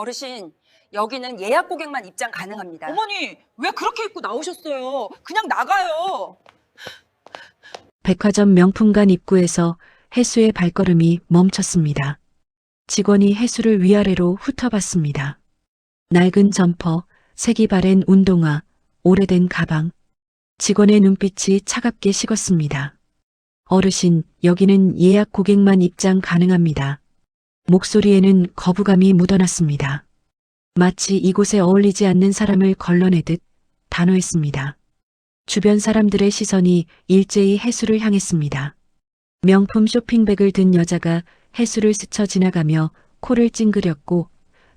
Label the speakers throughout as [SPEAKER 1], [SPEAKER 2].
[SPEAKER 1] 어르신, 여기는 예약 고객만 입장 가능합니다.
[SPEAKER 2] 어머니, 왜 그렇게 입고 나오셨어요? 그냥 나가요.
[SPEAKER 3] 백화점 명품관 입구에서 혜수의 발걸음이 멈췄습니다. 직원이 혜수를 위아래로 훑어봤습니다. 낡은 점퍼, 색이 바랜 운동화, 오래된 가방. 직원의 눈빛이 차갑게 식었습니다. 어르신, 여기는 예약 고객만 입장 가능합니다. 목소리에는 거부감이 묻어났습니다. 마치 이곳에 어울리지 않는 사람을 걸러내듯 단호했습니다. 주변 사람들의 시선이 일제히 혜수를 향했습니다. 명품 쇼핑백을 든 여자가 혜수를 스쳐 지나가며 코를 찡그렸고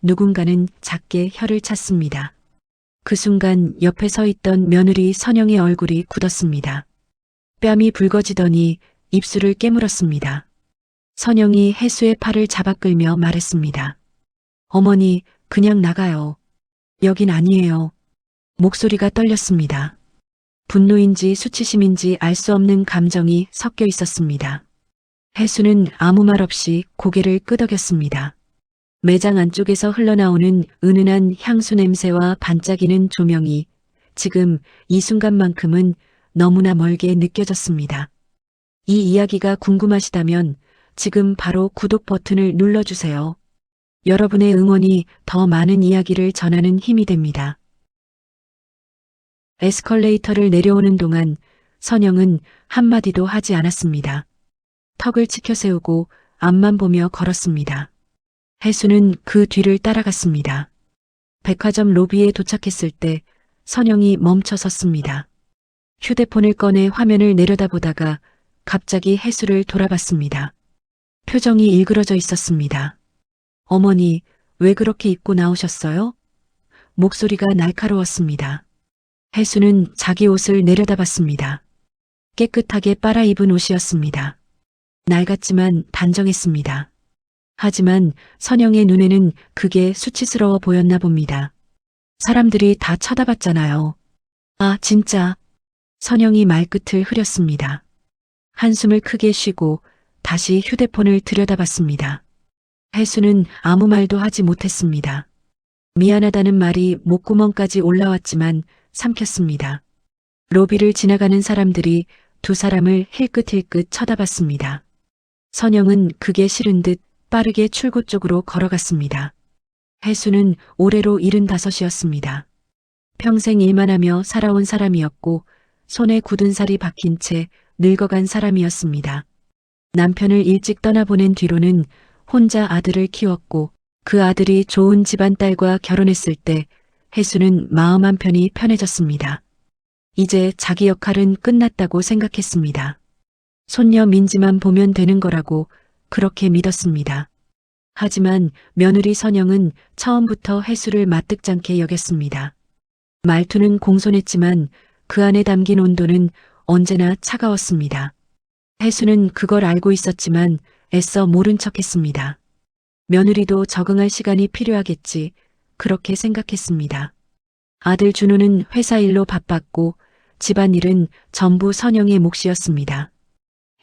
[SPEAKER 3] 누군가는 작게 혀를 찼습니다. 그 순간 옆에 서 있던 며느리 선영의 얼굴이 굳었습니다. 뺨이 붉어지더니 입술을 깨물었습니다. 선영이 혜수의 팔을 잡아 끌며 말했습니다. 어머니, 그냥 나가요. 여긴 아니에요. 목소리가 떨렸습니다. 분노인지 수치심인지 알 수 없는 감정이 섞여 있었습니다. 혜수는 아무 말 없이 고개를 끄덕였습니다. 매장 안쪽에서 흘러나오는 은은한 향수 냄새와 반짝이는 조명이 지금 이 순간만큼은 너무나 멀게 느껴졌습니다. 이 이야기가 궁금하시다면 지금 바로 구독 버튼을 눌러주세요. 여러분의 응원이 더 많은 이야기를 전하는 힘이 됩니다. 에스컬레이터를 내려오는 동안 선영은 한마디도 하지 않았습니다. 턱을 치켜 세우고 앞만 보며 걸었습니다. 혜수는 그 뒤를 따라갔습니다. 백화점 로비에 도착했을 때 선영이 멈춰 섰습니다. 휴대폰을 꺼내 화면을 내려다보다가 갑자기 혜수를 돌아봤습니다. 표정이 일그러져 있었습니다. 어머니, 왜 그렇게 입고 나오셨어요? 목소리가 날카로웠습니다. 혜수는 자기 옷을 내려다봤습니다. 깨끗하게 빨아입은 옷이었습니다. 낡았지만 단정했습니다. 하지만 선영의 눈에는 그게 수치스러워 보였나 봅니다. 사람들이 다 쳐다봤잖아요. 아, 진짜. 선영이 말끝을 흐렸습니다. 한숨을 크게 쉬고 다시 휴대폰을 들여다봤습니다. 혜수는 아무 말도 하지 못했습니다. 미안하다는 말이 목구멍까지 올라왔지만 삼켰습니다. 로비를 지나가는 사람들이 두 사람을 힐끗힐끗 쳐다봤습니다. 선영은 그게 싫은 듯 빠르게 출구 쪽으로 걸어갔습니다. 혜수는 올해로 75이었습니다. 평생 일만 하며 살아온 사람이었고 손에 굳은 살이 박힌 채 늙어간 사람이었습니다. 남편을 일찍 떠나보낸 뒤로는 혼자 아들을 키웠고 그 아들이 좋은 집안 딸과 결혼했을 때 혜수는 마음 한편이 편해졌습니다. 이제 자기 역할은 끝났다고 생각했습니다. 손녀 민지만 보면 되는 거라고 그렇게 믿었습니다. 하지만 며느리 선영은 처음부터 혜수를 마뜩잖게 여겼습니다. 말투는 공손했지만 그 안에 담긴 온도는 언제나 차가웠습니다. 혜수는 그걸 알고 있었지만 애써 모른 척했습니다. 며느리도 적응할 시간이 필요하겠지, 그렇게 생각했습니다. 아들 준우는 회사 일로 바빴고 집안일은 전부 선영의 몫이었습니다.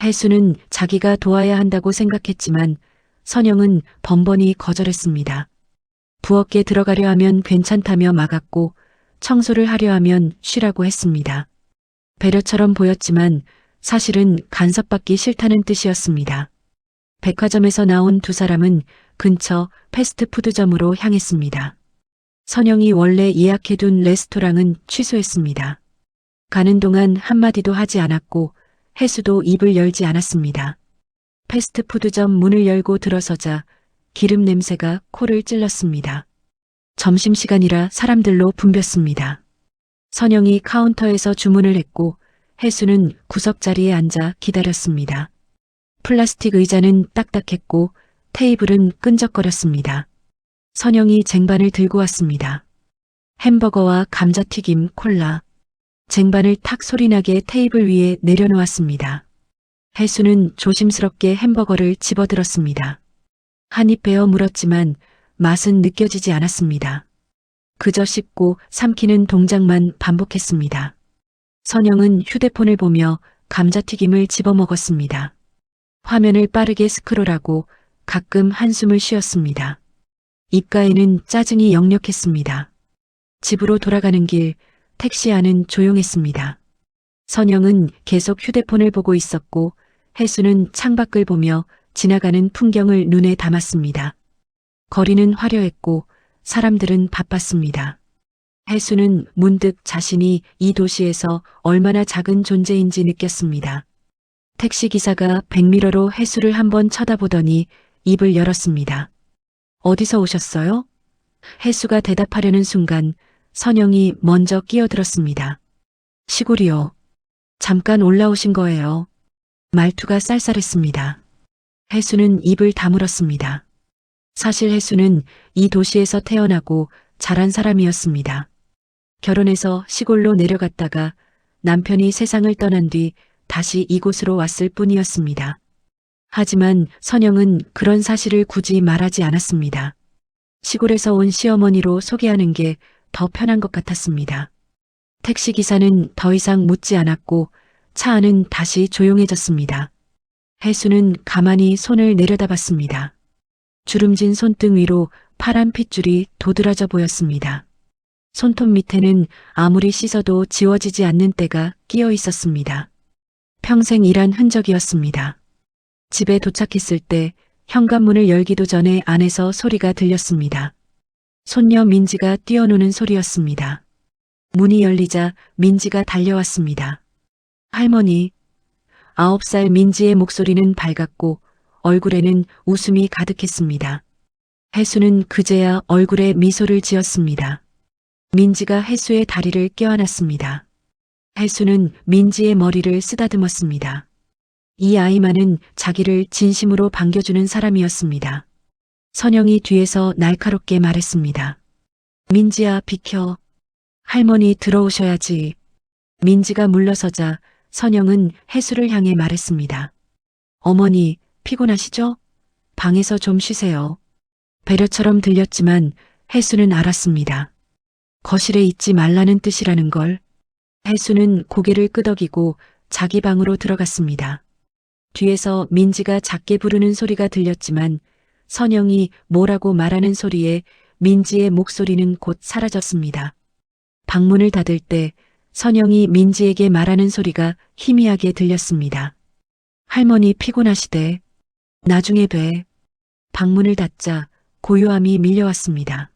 [SPEAKER 3] 혜수는 자기가 도와야 한다고 생각했지만 선영은 번번이 거절했습니다. 부엌에 들어가려 하면 괜찮다며 막았고 청소를 하려 하면 쉬라고 했습니다. 배려처럼 보였지만 사실은 간섭받기 싫다는 뜻이었습니다. 백화점에서 나온 두 사람은 근처 패스트푸드점으로 향했습니다. 선영이 원래 예약해둔 레스토랑은 취소했습니다. 가는 동안 한마디도 하지 않았고 혜수도 입을 열지 않았습니다. 패스트푸드점 문을 열고 들어서자 기름 냄새가 코를 찔렀습니다. 점심시간이라 사람들로 붐볐습니다. 선영이 카운터에서 주문을 했고 혜수는 구석자리에 앉아 기다렸습니다. 플라스틱 의자는 딱딱했고 테이블은 끈적거렸습니다. 선영이 쟁반을 들고 왔습니다. 햄버거와 감자튀김, 콜라. 쟁반을 탁 소리나게 테이블 위에 내려놓았습니다. 혜수는 조심스럽게 햄버거를 집어들었습니다. 한 입 베어 물었지만 맛은 느껴지지 않았습니다. 그저 씹고 삼키는 동작만 반복했습니다. 선영은 휴대폰을 보며 감자튀김을 집어먹었습니다. 화면을 빠르게 스크롤하고 가끔 한숨을 쉬었습니다. 입가에는 짜증이 역력했습니다. 집으로 돌아가는 길 택시 안은 조용했습니다. 선영은 계속 휴대폰을 보고 있었고 혜수는 창밖을 보며 지나가는 풍경을 눈에 담았습니다. 거리는 화려했고 사람들은 바빴습니다. 혜수는 문득 자신이 이 도시에서 얼마나 작은 존재인지 느꼈습니다. 택시기사가 백미러로 혜수를 한번 쳐다보더니 입을 열었습니다. 어디서 오셨어요? 혜수가 대답하려는 순간 선영이 먼저 끼어들었습니다. 시골이요. 잠깐 올라오신 거예요. 말투가 쌀쌀했습니다. 혜수는 입을 다물었습니다. 사실 혜수는 이 도시에서 태어나고 자란 사람이었습니다. 결혼해서 시골로 내려갔다가 남편이 세상을 떠난 뒤 다시 이곳으로 왔을 뿐이었습니다. 하지만 선영은 그런 사실을 굳이 말하지 않았습니다. 시골에서 온 시어머니로 소개하는 게 더 편한 것 같았습니다. 택시기사는 더 이상 묻지 않았고 차 안은 다시 조용해졌습니다. 혜수는 가만히 손을 내려다봤습니다. 주름진 손등 위로 파란 핏줄이 도드라져 보였습니다. 손톱 밑에는 아무리 씻어도 지워지지 않는 때가 끼어 있었습니다. 평생 일한 흔적이었습니다. 집에 도착했을 때 현관문을 열기도 전에 안에서 소리가 들렸습니다. 손녀 민지가 뛰어노는 소리였습니다. 문이 열리자 민지가 달려왔습니다. 할머니. 9살 민지의 목소리는 밝았고 얼굴에는 웃음이 가득했습니다. 혜수는 그제야 얼굴에 미소를 지었습니다. 민지가 혜수의 다리를 껴안았습니다. 혜수는 민지의 머리를 쓰다듬었습니다. 이 아이만은 자기를 진심으로 반겨주는 사람이었습니다. 선영이 뒤에서 날카롭게 말했습니다. 민지야, 비켜. 할머니 들어오셔야지. 민지가 물러서자 선영은 혜수를 향해 말했습니다. 어머니, 피곤하시죠? 방에서 좀 쉬세요. 배려처럼 들렸지만 혜수는 알았습니다. 거실에 있지 말라는 뜻이라는 걸. 혜수는 고개를 끄덕이고 자기 방으로 들어갔습니다. 뒤에서 민지가 작게 부르는 소리가 들렸지만 선영이 뭐라고 말하는 소리에 민지의 목소리는 곧 사라졌습니다. 방문을 닫을 때 선영이 민지에게 말하는 소리가 희미하게 들렸습니다. 할머니 피곤하시대. 나중에 돼. 방문을 닫자 고요함이 밀려왔습니다.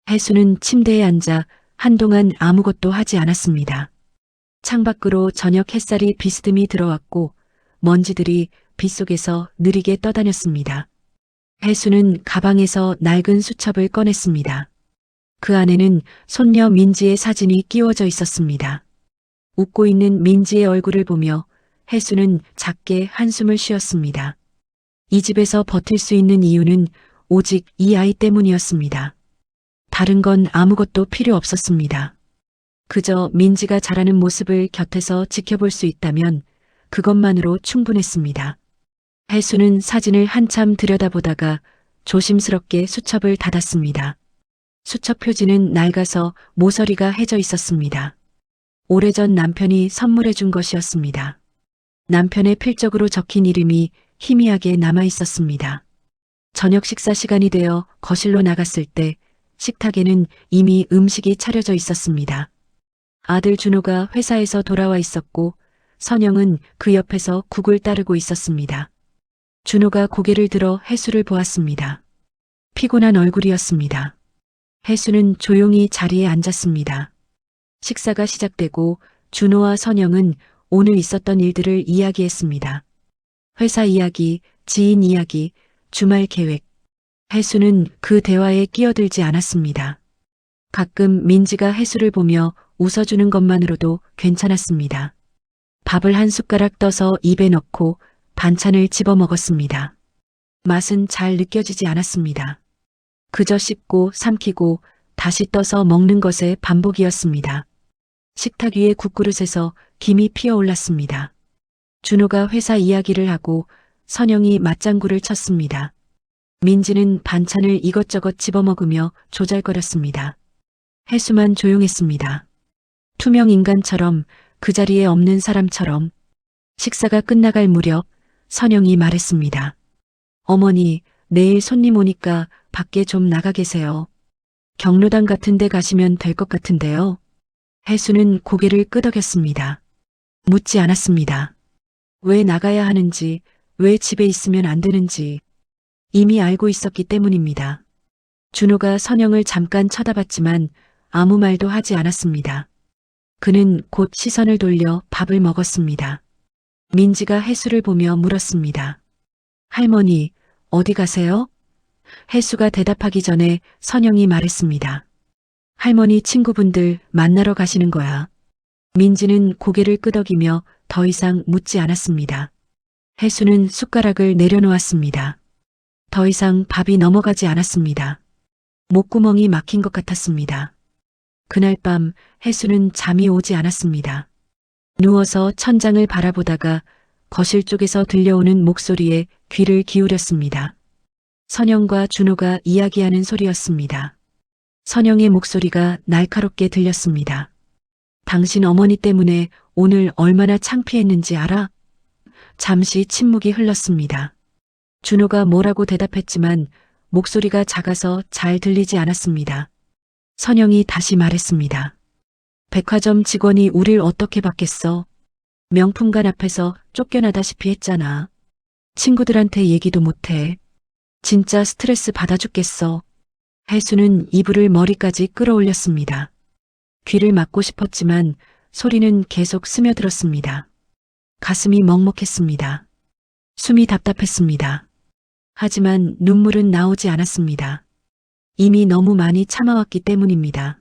[SPEAKER 3] 혜수는 침대에 앉아 한동안 아무것도 하지 않았습니다. 창밖으로 저녁 햇살이 비스듬히 들어왔고 먼지들이 빗속에서 느리게 떠다녔습니다. 혜수는 가방에서 낡은 수첩을 꺼냈습니다. 그 안에는 손녀 민지의 사진이 끼워져 있었습니다. 웃고 있는 민지의 얼굴을 보며 혜수는 작게 한숨을 쉬었습니다. 이 집에서 버틸 수 있는 이유는 오직 이 아이 때문이었습니다. 다른 건 아무것도 필요 없었습니다. 그저 민지가 자라는 모습을 곁에서 지켜볼 수 있다면 그것만으로 충분했습니다. 혜수는 사진을 한참 들여다보다가 조심스럽게 수첩을 닫았습니다. 수첩 표지는 낡아서 모서리가 해져 있었습니다. 오래전 남편이 선물해 준 것이었습니다. 남편의 필적으로 적힌 이름이 희미하게 남아 있었습니다. 저녁 식사 시간이 되어 거실로 나갔을 때 식탁에는 이미 음식이 차려져 있었습니다. 아들 준호가 회사에서 돌아와 있었고 선영은 그 옆에서 국을 따르고 있었습니다. 준호가 고개를 들어 혜수를 보았습니다. 피곤한 얼굴이었습니다. 혜수는 조용히 자리에 앉았습니다. 식사가 시작되고 준호와 선영은 오늘 있었던 일들을 이야기했습니다. 회사 이야기, 지인 이야기, 주말 계획. 혜수는 그 대화에 끼어들지 않았습니다. 가끔 민지가 혜수를 보며 웃어주는 것만으로도 괜찮았습니다. 밥을 한 숟가락 떠서 입에 넣고 반찬을 집어 먹었습니다. 맛은 잘 느껴지지 않았습니다. 그저 씹고 삼키고 다시 떠서 먹는 것의 반복이었습니다. 식탁 위의 국그릇에서 김이 피어올랐습니다. 준호가 회사 이야기를 하고 선영이 맞장구를 쳤습니다. 민지는 반찬을 이것저것 집어먹으며 조잘거렸습니다. 혜수만 조용했습니다. 투명 인간처럼 그 자리에 없는 사람처럼. 식사가 끝나갈 무렵 선영이 말했습니다. 어머니, 내일 손님 오니까 밖에 좀 나가 계세요. 경로당 같은 데 가시면 될 것 같은데요. 혜수는 고개를 끄덕였습니다. 묻지 않았습니다. 왜 나가야 하는지, 왜 집에 있으면 안 되는지 이미 알고 있었기 때문입니다. 준호가 선영을 잠깐 쳐다봤지만 아무 말도 하지 않았습니다. 그는 곧 시선을 돌려 밥을 먹었습니다. 민지가 혜수를 보며 물었습니다. 할머니, 어디 가세요? 혜수가 대답하기 전에 선영이 말했습니다. 할머니 친구분들 만나러 가시는 거야. 민지는 고개를 끄덕이며 더 이상 묻지 않았습니다. 혜수는 숟가락을 내려놓았습니다. 더 이상 밥이 넘어가지 않았습니다. 목구멍이 막힌 것 같았습니다. 그날 밤 혜수는 잠이 오지 않았습니다. 누워서 천장을 바라보다가 거실 쪽에서 들려오는 목소리에 귀를 기울였습니다. 선영과 준호가 이야기하는 소리였습니다. 선영의 목소리가 날카롭게 들렸습니다. 당신 어머니 때문에 오늘 얼마나 창피했는지 알아? 잠시 침묵이 흘렀습니다. 준호가 뭐라고 대답했지만 목소리가 작아서 잘 들리지 않았습니다. 선영이 다시 말했습니다. 백화점 직원이 우릴 어떻게 받겠어? 명품관 앞에서 쫓겨나다시피 했잖아. 친구들한테 얘기도 못해. 진짜 스트레스 받아 죽겠어. 혜수는 이불을 머리까지 끌어올렸습니다. 귀를 막고 싶었지만 소리는 계속 스며들었습니다. 가슴이 먹먹했습니다. 숨이 답답했습니다. 하지만 눈물은 나오지 않았습니다. 이미 너무 많이 참아왔기 때문입니다.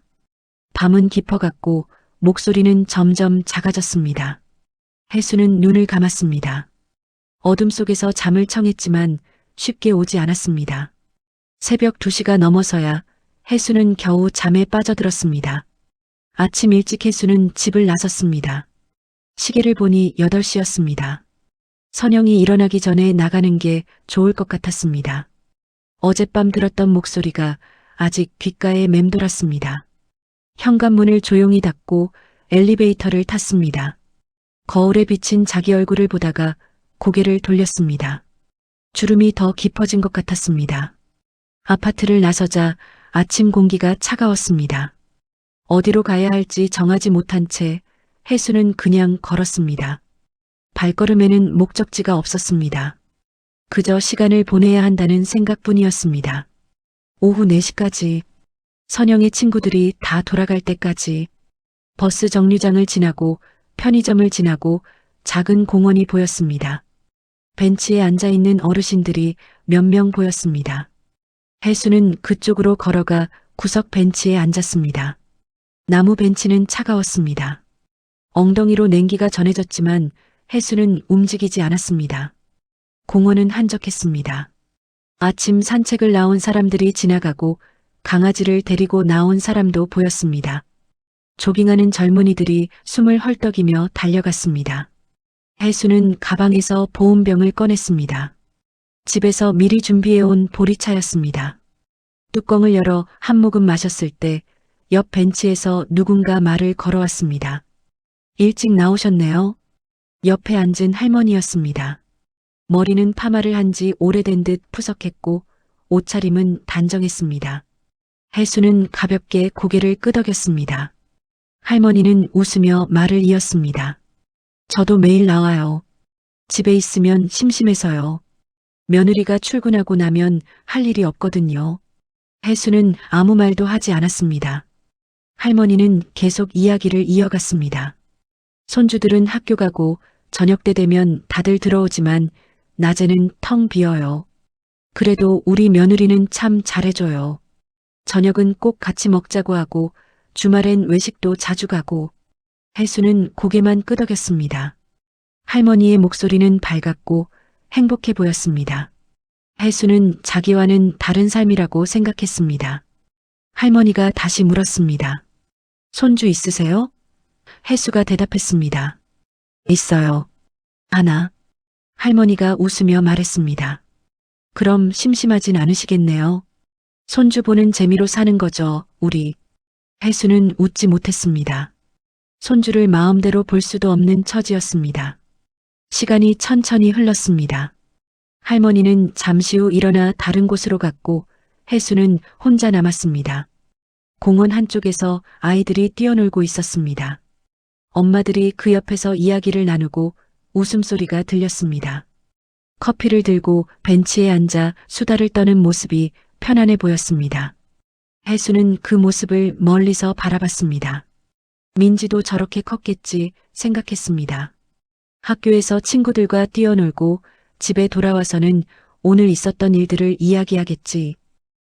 [SPEAKER 3] 밤은 깊어갔고 목소리는 점점 작아졌습니다. 혜수는 눈을 감았습니다. 어둠 속에서 잠을 청했지만 쉽게 오지 않았습니다. 새벽 2시가 넘어서야 혜수는 겨우 잠에 빠져들었습니다. 아침 일찍 혜수는 집을 나섰습니다. 시계를 보니 8시였습니다. 선영이 일어나기 전에 나가는 게 좋을 것 같았습니다. 어젯밤 들었던 목소리가 아직 귓가에 맴돌았습니다. 현관문을 조용히 닫고 엘리베이터를 탔습니다. 거울에 비친 자기 얼굴을 보다가 고개를 돌렸습니다. 주름이 더 깊어진 것 같았습니다. 아파트를 나서자 아침 공기가 차가웠습니다. 어디로 가야 할지 정하지 못한 채 혜수는 그냥 걸었습니다. 발걸음에는 목적지가 없었습니다. 그저 시간을 보내야 한다는 생각뿐이었습니다. 오후 4시까지, 선영의 친구들이 다 돌아갈 때까지, 버스 정류장을 지나고 편의점을 지나고 작은 공원이 보였습니다. 벤치에 앉아있는 어르신들이 몇 명 보였습니다. 혜수는 그쪽으로 걸어가 구석 벤치에 앉았습니다. 나무 벤치는 차가웠습니다. 엉덩이로 냉기가 전해졌지만 혜수는 움직이지 않았습니다. 공원은 한적했습니다. 아침 산책을 나온 사람들이 지나가고 강아지를 데리고 나온 사람도 보였습니다. 조깅하는 젊은이들이 숨을 헐떡이며 달려갔습니다. 혜수는 가방에서 보온병을 꺼냈습니다. 집에서 미리 준비해온 보리차였습니다. 뚜껑을 열어 한 모금 마셨을 때 옆 벤치에서 누군가 말을 걸어왔습니다. 일찍 나오셨네요. 옆에 앉은 할머니였습니다. 머리는 파마를 한 지 오래된 듯 푸석했고 옷차림은 단정했습니다. 혜수는 가볍게 고개를 끄덕였습니다. 할머니는 웃으며 말을 이었습니다. 저도 매일 나와요. 집에 있으면 심심해서요. 며느리가 출근하고 나면 할 일이 없거든요. 혜수는 아무 말도 하지 않았습니다. 할머니는 계속 이야기를 이어갔습니다. 손주들은 학교 가고 저녁 때 되면 다들 들어오지만 낮에는 텅 비어요. 그래도 우리 며느리는 참 잘해줘요. 저녁은 꼭 같이 먹자고 하고 주말엔 외식도 자주 가고. 혜수는 고개만 끄덕였습니다. 할머니의 목소리는 밝았고 행복해 보였습니다. 혜수는 자기와는 다른 삶이라고 생각했습니다. 할머니가 다시 물었습니다. 손주 있으세요? 혜수가 대답했습니다. 있어요. 하나. 할머니가 웃으며 말했습니다. 그럼 심심하진 않으시겠네요. 손주 보는 재미로 사는 거죠, 우리. 혜수는 웃지 못했습니다. 손주를 마음대로 볼 수도 없는 처지였습니다. 시간이 천천히 흘렀습니다. 할머니는 잠시 후 일어나 다른 곳으로 갔고 해수는 혼자 남았습니다. 공원 한쪽에서 아이들이 뛰어놀고 있었습니다. 엄마들이 그 옆에서 이야기를 나누고 웃음소리가 들렸습니다. 커피를 들고 벤치에 앉아 수다를 떠는 모습이 편안해 보였습니다. 해수는 그 모습을 멀리서 바라봤습니다. 민지도 저렇게 컸겠지 생각했습니다. 학교에서 친구들과 뛰어놀고 집에 돌아와서는 오늘 있었던 일들을 이야기하겠지.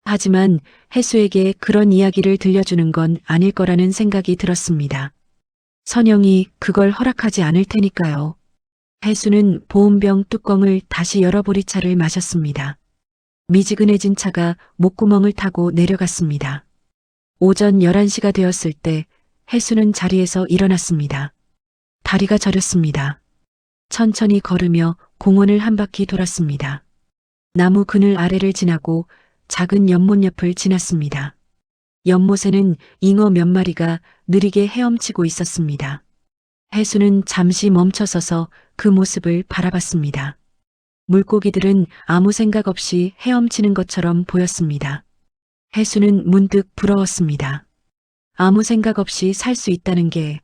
[SPEAKER 3] 하지만 해수에게 그런 이야기를 들려주는 건 아닐 거라는 생각이 들었습니다. 선영이 그걸 허락하지 않을 테니까요. 해수는 보온병 뚜껑을 다시 열어 보리차를 마셨습니다. 미지근해진 차가 목구멍을 타고 내려갔습니다. 오전 11시가 되었을 때 해수는 자리에서 일어났습니다. 다리가 저렸습니다. 천천히 걸으며 공원을 한 바퀴 돌았습니다. 나무 그늘 아래를 지나고 작은 연못 옆을 지났습니다. 연못에는 잉어 몇 마리가 느리게 헤엄치고 있었습니다. 해수는 잠시 멈춰서서 그 모습을 바라봤습니다. 물고기들은 아무 생각 없이 헤엄치는 것처럼 보였습니다. 해수는 문득 부러웠습니다. 아무 생각 없이 살 수 있다는 게.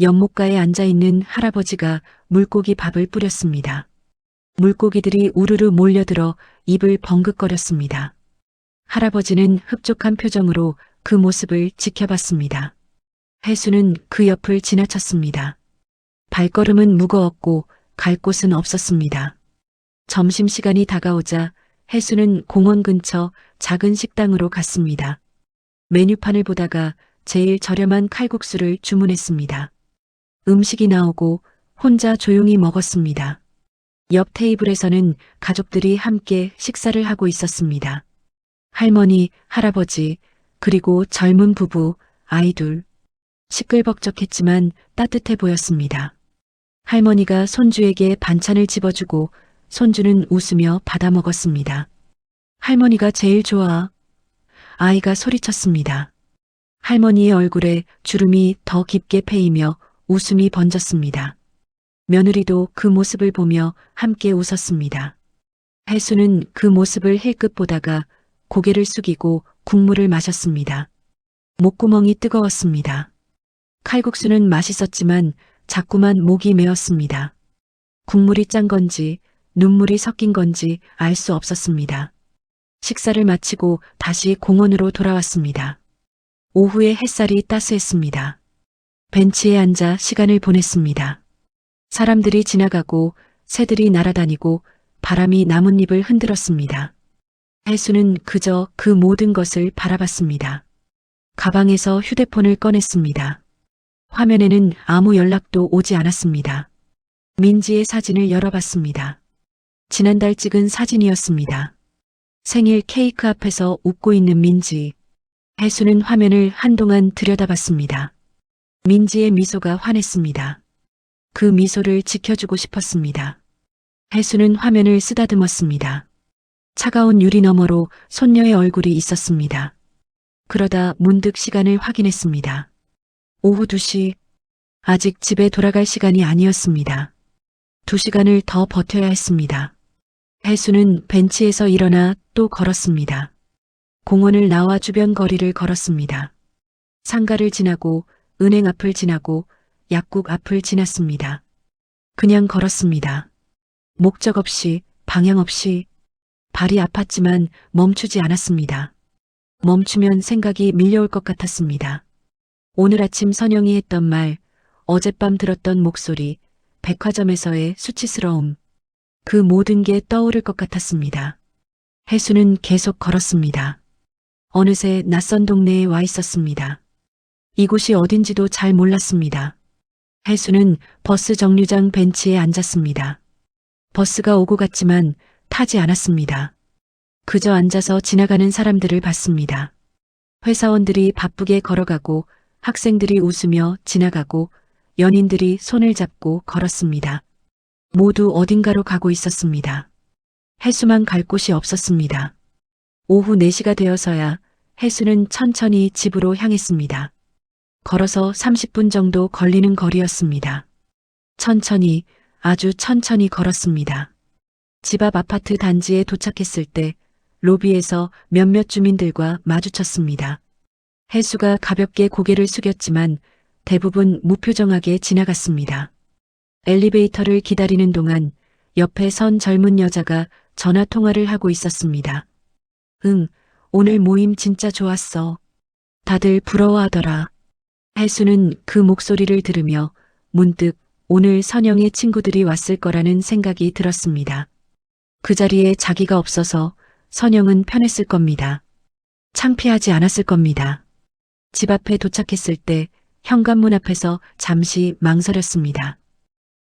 [SPEAKER 3] 연못가에 앉아있는 할아버지가 물고기 밥을 뿌렸습니다. 물고기들이 우르르 몰려들어 입을 벙긋거렸습니다. 할아버지는 흡족한 표정으로 그 모습을 지켜봤습니다. 해수는 그 옆을 지나쳤습니다. 발걸음은 무거웠고 갈 곳은 없었습니다. 점심시간이 다가오자 해수는 공원 근처 작은 식당으로 갔습니다. 메뉴판을 보다가 제일 저렴한 칼국수를 주문했습니다. 음식이 나오고 혼자 조용히 먹었습니다. 옆 테이블에서는 가족들이 함께 식사를 하고 있었습니다. 할머니, 할아버지, 그리고 젊은 부부, 아이 둘. 시끌벅적했지만 따뜻해 보였습니다. 할머니가 손주에게 반찬을 집어주고 손주는 웃으며 받아 먹었습니다. 할머니가 제일 좋아. 아이가 소리쳤습니다. 할머니의 얼굴에 주름이 더 깊게 패이며 웃음이 번졌습니다. 며느리도 그 모습을 보며 함께 웃었습니다. 해수는 그 모습을 힐끗 보다가 고개를 숙이고 국물을 마셨습니다. 목구멍이 뜨거웠습니다. 칼국수는 맛있었지만 자꾸만 목이 메었습니다. 국물이 짠 건지 눈물이 섞인 건지 알 수 없었습니다. 식사를 마치고 다시 공원으로 돌아왔습니다. 오후에 햇살이 따스했습니다. 벤치에 앉아 시간을 보냈습니다. 사람들이 지나가고 새들이 날아다니고 바람이 나뭇잎을 흔들었습니다. 해수는 그저 그 모든 것을 바라봤습니다. 가방에서 휴대폰을 꺼냈습니다. 화면에는 아무 연락도 오지 않았습니다. 민지의 사진을 열어봤습니다. 지난달 찍은 사진이었습니다. 생일 케이크 앞에서 웃고 있는 민지. 해수는 화면을 한동안 들여다봤습니다. 민지의 미소가 환했습니다. 그 미소를 지켜주고 싶었습니다. 해수는 화면을 쓰다듬었습니다. 차가운 유리 너머로 손녀의 얼굴이 있었습니다. 그러다 문득 시간을 확인했습니다. 오후 2시. 아직 집에 돌아갈 시간이 아니었습니다. 2시간을 더 버텨야 했습니다. 해수는 벤치에서 일어나 또 걸었습니다. 공원을 나와 주변 거리를 걸었습니다. 상가를 지나고 은행 앞을 지나고 약국 앞을 지났습니다. 그냥 걸었습니다. 목적 없이, 방향 없이. 발이 아팠지만 멈추지 않았습니다. 멈추면 생각이 밀려올 것 같았습니다. 오늘 아침 선영이 했던 말, 어젯밤 들었던 목소리, 백화점에서의 수치스러움. 그 모든 게 떠오를 것 같았습니다. 해수는 계속 걸었습니다. 어느새 낯선 동네에 와 있었습니다. 이곳이 어딘지도 잘 몰랐습니다. 해수는 버스 정류장 벤치에 앉았습니다. 버스가 오고 갔지만 타지 않았습니다. 그저 앉아서 지나가는 사람들을 봤습니다. 회사원들이 바쁘게 걸어가고 학생들이 웃으며 지나가고 연인들이 손을 잡고 걸었습니다. 모두 어딘가로 가고 있었습니다. 해수만 갈 곳이 없었습니다. 오후 4시가 되어서야 해수는 천천히 집으로 향했습니다. 걸어서 30분 정도 걸리는 거리였습니다. 천천히, 아주 천천히 걸었습니다. 집 앞 아파트 단지에 도착했을 때 로비에서 몇몇 주민들과 마주쳤습니다. 혜수가 가볍게 고개를 숙였지만 대부분 무표정하게 지나갔습니다. 엘리베이터를 기다리는 동안 옆에 선 젊은 여자가 전화 통화를 하고 있었습니다. 응, 오늘 모임 진짜 좋았어. 다들 부러워하더라. 혜수는 그 목소리를 들으며 문득 오늘 선영의 친구들이 왔을 거라는 생각이 들었습니다. 그 자리에 자기가 없어서 선영은 편했을 겁니다. 창피하지 않았을 겁니다. 집 앞에 도착했을 때 현관문 앞에서 잠시 망설였습니다.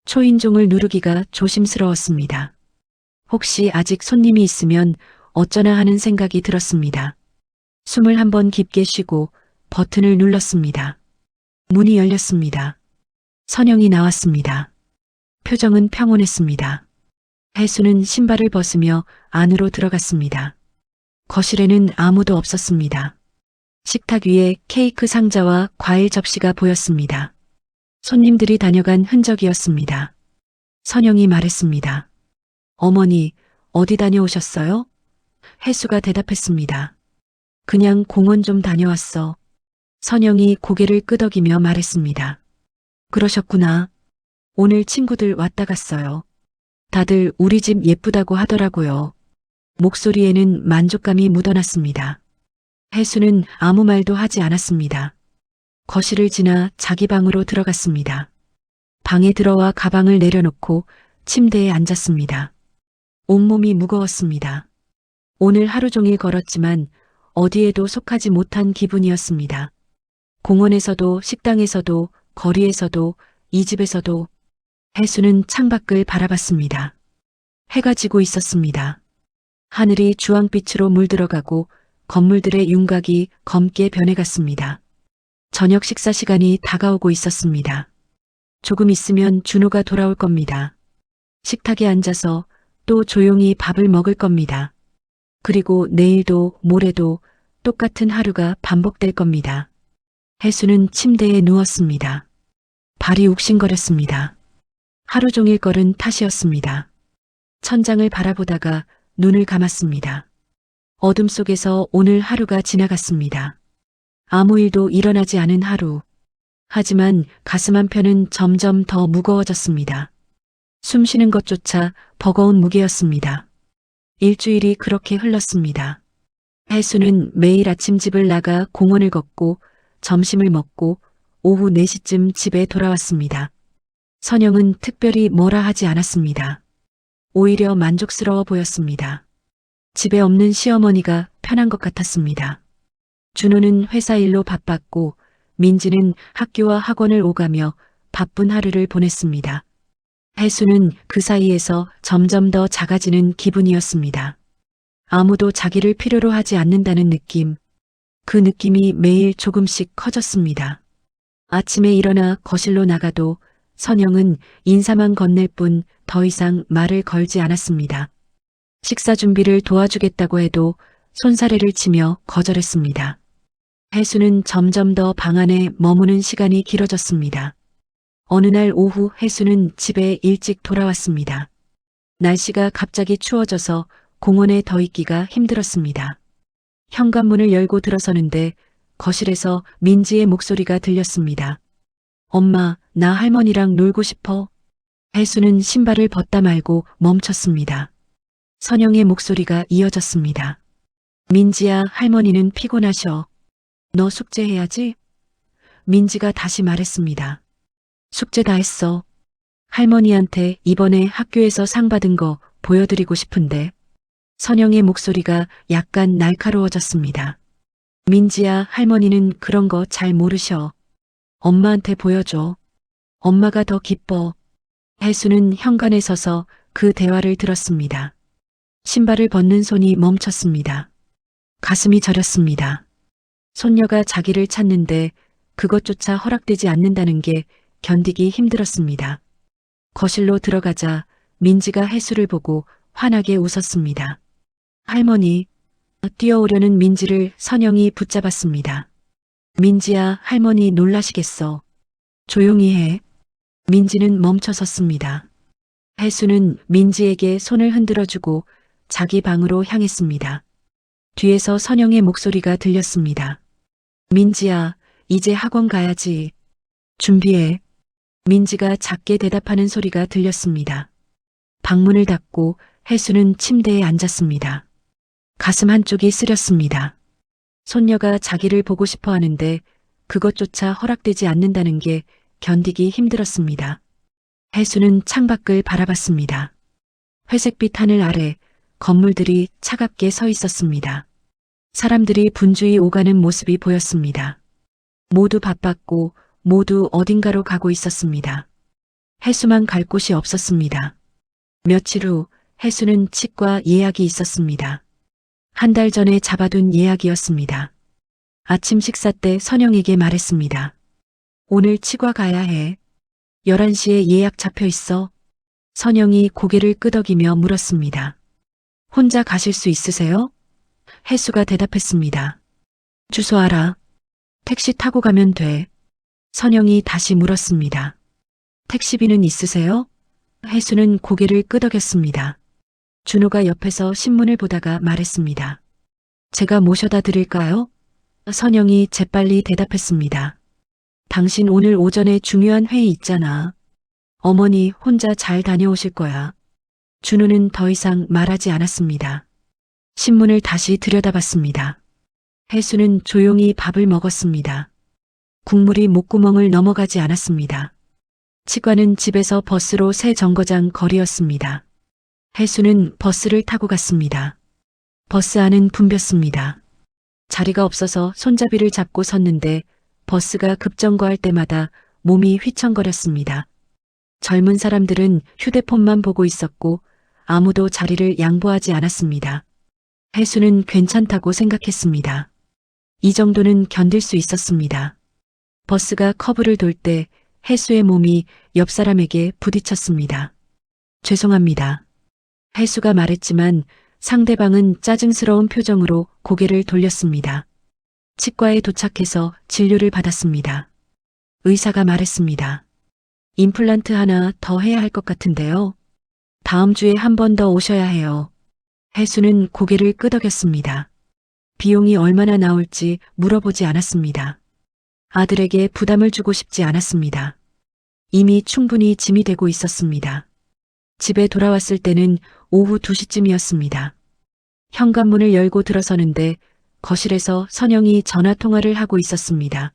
[SPEAKER 3] 초인종을 누르기가 조심스러웠습니다. 혹시 아직 손님이 있으면 어쩌나 하는 생각이 들었습니다. 숨을 한번 깊게 쉬고 버튼을 눌렀습니다. 문이 열렸습니다. 선영이 나왔습니다. 표정은 평온했습니다. 혜수는 신발을 벗으며 안으로 들어갔습니다. 거실에는 아무도 없었습니다. 식탁 위에 케이크 상자와 과일 접시가 보였습니다. 손님들이 다녀간 흔적이었습니다. 선영이 말했습니다. 어머니, 어디 다녀오셨어요? 혜수가 대답했습니다. 그냥 공원 좀 다녀왔어. 선영이 고개를 끄덕이며 말했습니다. 그러셨구나. 오늘 친구들 왔다 갔어요. 다들 우리 집 예쁘다고 하더라고요. 목소리에는 만족감이 묻어났습니다. 혜수는 아무 말도 하지 않았습니다. 거실을 지나 자기 방으로 들어갔습니다. 방에 들어와 가방을 내려놓고 침대에 앉았습니다. 온몸이 무거웠습니다. 오늘 하루 종일 걸었지만 어디에도 속하지 못한 기분이었습니다. 공원에서도 식당에서도 거리에서도 이 집에서도 혜수는 창밖을 바라봤습니다. 해가 지고 있었습니다. 하늘이 주황빛으로 물들어가고 건물들의 윤곽이 검게 변해갔습니다. 저녁 식사 시간이 다가오고 있었습니다. 조금 있으면 준호가 돌아올 겁니다. 식탁에 앉아서 또 조용히 밥을 먹을 겁니다. 그리고 내일도 모레도 똑같은 하루가 반복될 겁니다. 혜수는 침대에 누웠습니다. 발이 욱신거렸습니다. 하루 종일 걸은 탓이었습니다. 천장을 바라보다가 눈을 감았습니다. 어둠 속에서 오늘 하루가 지나갔습니다. 아무 일도 일어나지 않은 하루. 하지만 가슴 한편은 점점 더 무거워졌습니다. 숨 쉬는 것조차 버거운 무게였습니다. 일주일이 그렇게 흘렀습니다. 혜수는 매일 아침 집을 나가 공원을 걷고 점심을 먹고 오후 4시쯤 집에 돌아왔습니다. 선영은 특별히 뭐라 하지 않았습니다. 오히려 만족스러워 보였습니다. 집에 없는 시어머니가 편한 것 같았습니다. 준호는 회사 일로 바빴고 민지는 학교와 학원을 오가며 바쁜 하루를 보냈습니다. 혜수는 그 사이에서 점점 더 작아지는 기분이었습니다. 아무도 자기를 필요로 하지 않는다는 느낌. 그 느낌이 매일 조금씩 커졌습니다. 아침에 일어나 거실로 나가도 선영은 인사만 건넬 뿐 더 이상 말을 걸지 않았습니다. 식사 준비를 도와주겠다고 해도 손사래를 치며 거절했습니다. 혜수는 점점 더 방 안에 머무는 시간이 길어졌습니다. 어느 날 오후 혜수는 집에 일찍 돌아왔습니다. 날씨가 갑자기 추워져서 공원에 더 있기가 힘들었습니다. 현관문을 열고 들어서는데 거실에서 민지의 목소리가 들렸습니다. 엄마, 나 할머니랑 놀고 싶어. 혜수는 신발을 벗다 말고 멈췄습니다. 선영의 목소리가 이어졌습니다. 민지야, 할머니는 피곤하셔. 너 숙제해야지. 민지가 다시 말했습니다. 숙제 다 했어. 할머니한테 이번에 학교에서 상 받은 거 보여드리고 싶은데. 선영의 목소리가 약간 날카로워졌습니다. 민지야, 할머니는 그런 거 잘 모르셔. 엄마한테 보여줘. 엄마가 더 기뻐. 혜수는 현관에 서서 그 대화를 들었습니다. 신발을 벗는 손이 멈췄습니다. 가슴이 저렸습니다. 손녀가 자기를 찾는데 그것조차 허락되지 않는다는 게 견디기 힘들었습니다. 거실로 들어가자 민지가 혜수를 보고 환하게 웃었습니다. 할머니, 뛰어오려는 민지를 선영이 붙잡았습니다. 민지야, 할머니 놀라시겠어. 조용히 해. 민지는 멈춰섰습니다. 혜수는 민지에게 손을 흔들어주고 자기 방으로 향했습니다. 뒤에서 선영의 목소리가 들렸습니다. 민지야, 이제 학원 가야지. 준비해. 민지가 작게 대답하는 소리가 들렸습니다. 방문을 닫고 혜수는 침대에 앉았습니다. 가슴 한쪽이 쓰렸습니다. 손녀가 자기를 보고 싶어 하는데 그것조차 허락되지 않는다는 게 견디기 힘들었습니다. 혜수는 창밖을 바라봤습니다. 회색빛 하늘 아래 건물들이 차갑게 서 있었습니다. 사람들이 분주히 오가는 모습이 보였습니다. 모두 바빴고 모두 어딘가로 가고 있었습니다. 혜수만 갈 곳이 없었습니다. 며칠 후 혜수는 치과 예약이 있었습니다. 한 달 전에 잡아둔 예약이었습니다. 아침 식사 때 선영에게 말했습니다. 오늘 치과 가야 해. 11시에 예약 잡혀 있어. 선영이 고개를 끄덕이며 물었습니다. 혼자 가실 수 있으세요? 혜수가 대답했습니다. 주소 알아. 택시 타고 가면 돼. 선영이 다시 물었습니다. 택시비는 있으세요? 혜수는 고개를 끄덕였습니다. 준호가 옆에서 신문을 보다가 말했습니다. 제가 모셔다 드릴까요? 선영이 재빨리 대답했습니다. 당신 오늘 오전에 중요한 회의 있잖아. 어머니 혼자 잘 다녀오실 거야. 준호는 더 이상 말하지 않았습니다. 신문을 다시 들여다봤습니다. 혜수는 조용히 밥을 먹었습니다. 국물이 목구멍을 넘어가지 않았습니다. 치과는 집에서 버스로 새 정거장 거리였습니다. 혜수는 버스를 타고 갔습니다. 버스 안은 붐볐습니다. 자리가 없어서 손잡이를 잡고 섰는데 버스가 급정거할 때마다 몸이 휘청거렸습니다. 젊은 사람들은 휴대폰만 보고 있었고 아무도 자리를 양보하지 않았습니다. 혜수는 괜찮다고 생각했습니다. 이 정도는 견딜 수 있었습니다. 버스가 커브를 돌 때 혜수의 몸이 옆 사람에게 부딪혔습니다. 죄송합니다. 혜수가 말했지만 상대방은 짜증스러운 표정으로 고개를 돌렸습니다. 치과에 도착해서 진료를 받았습니다. 의사가 말했습니다. 임플란트 하나 더 해야 할 것 같은데요. 다음 주에 한 번 더 오셔야 해요. 혜수는 고개를 끄덕였습니다. 비용이 얼마나 나올지 물어보지 않았습니다. 아들에게 부담을 주고 싶지 않았습니다. 이미 충분히 짐이 되고 있었습니다. 집에 돌아왔을 때는 오후 2시쯤이었습니다. 현관문을 열고 들어서는데 거실에서 선영이 전화통화를 하고 있었습니다.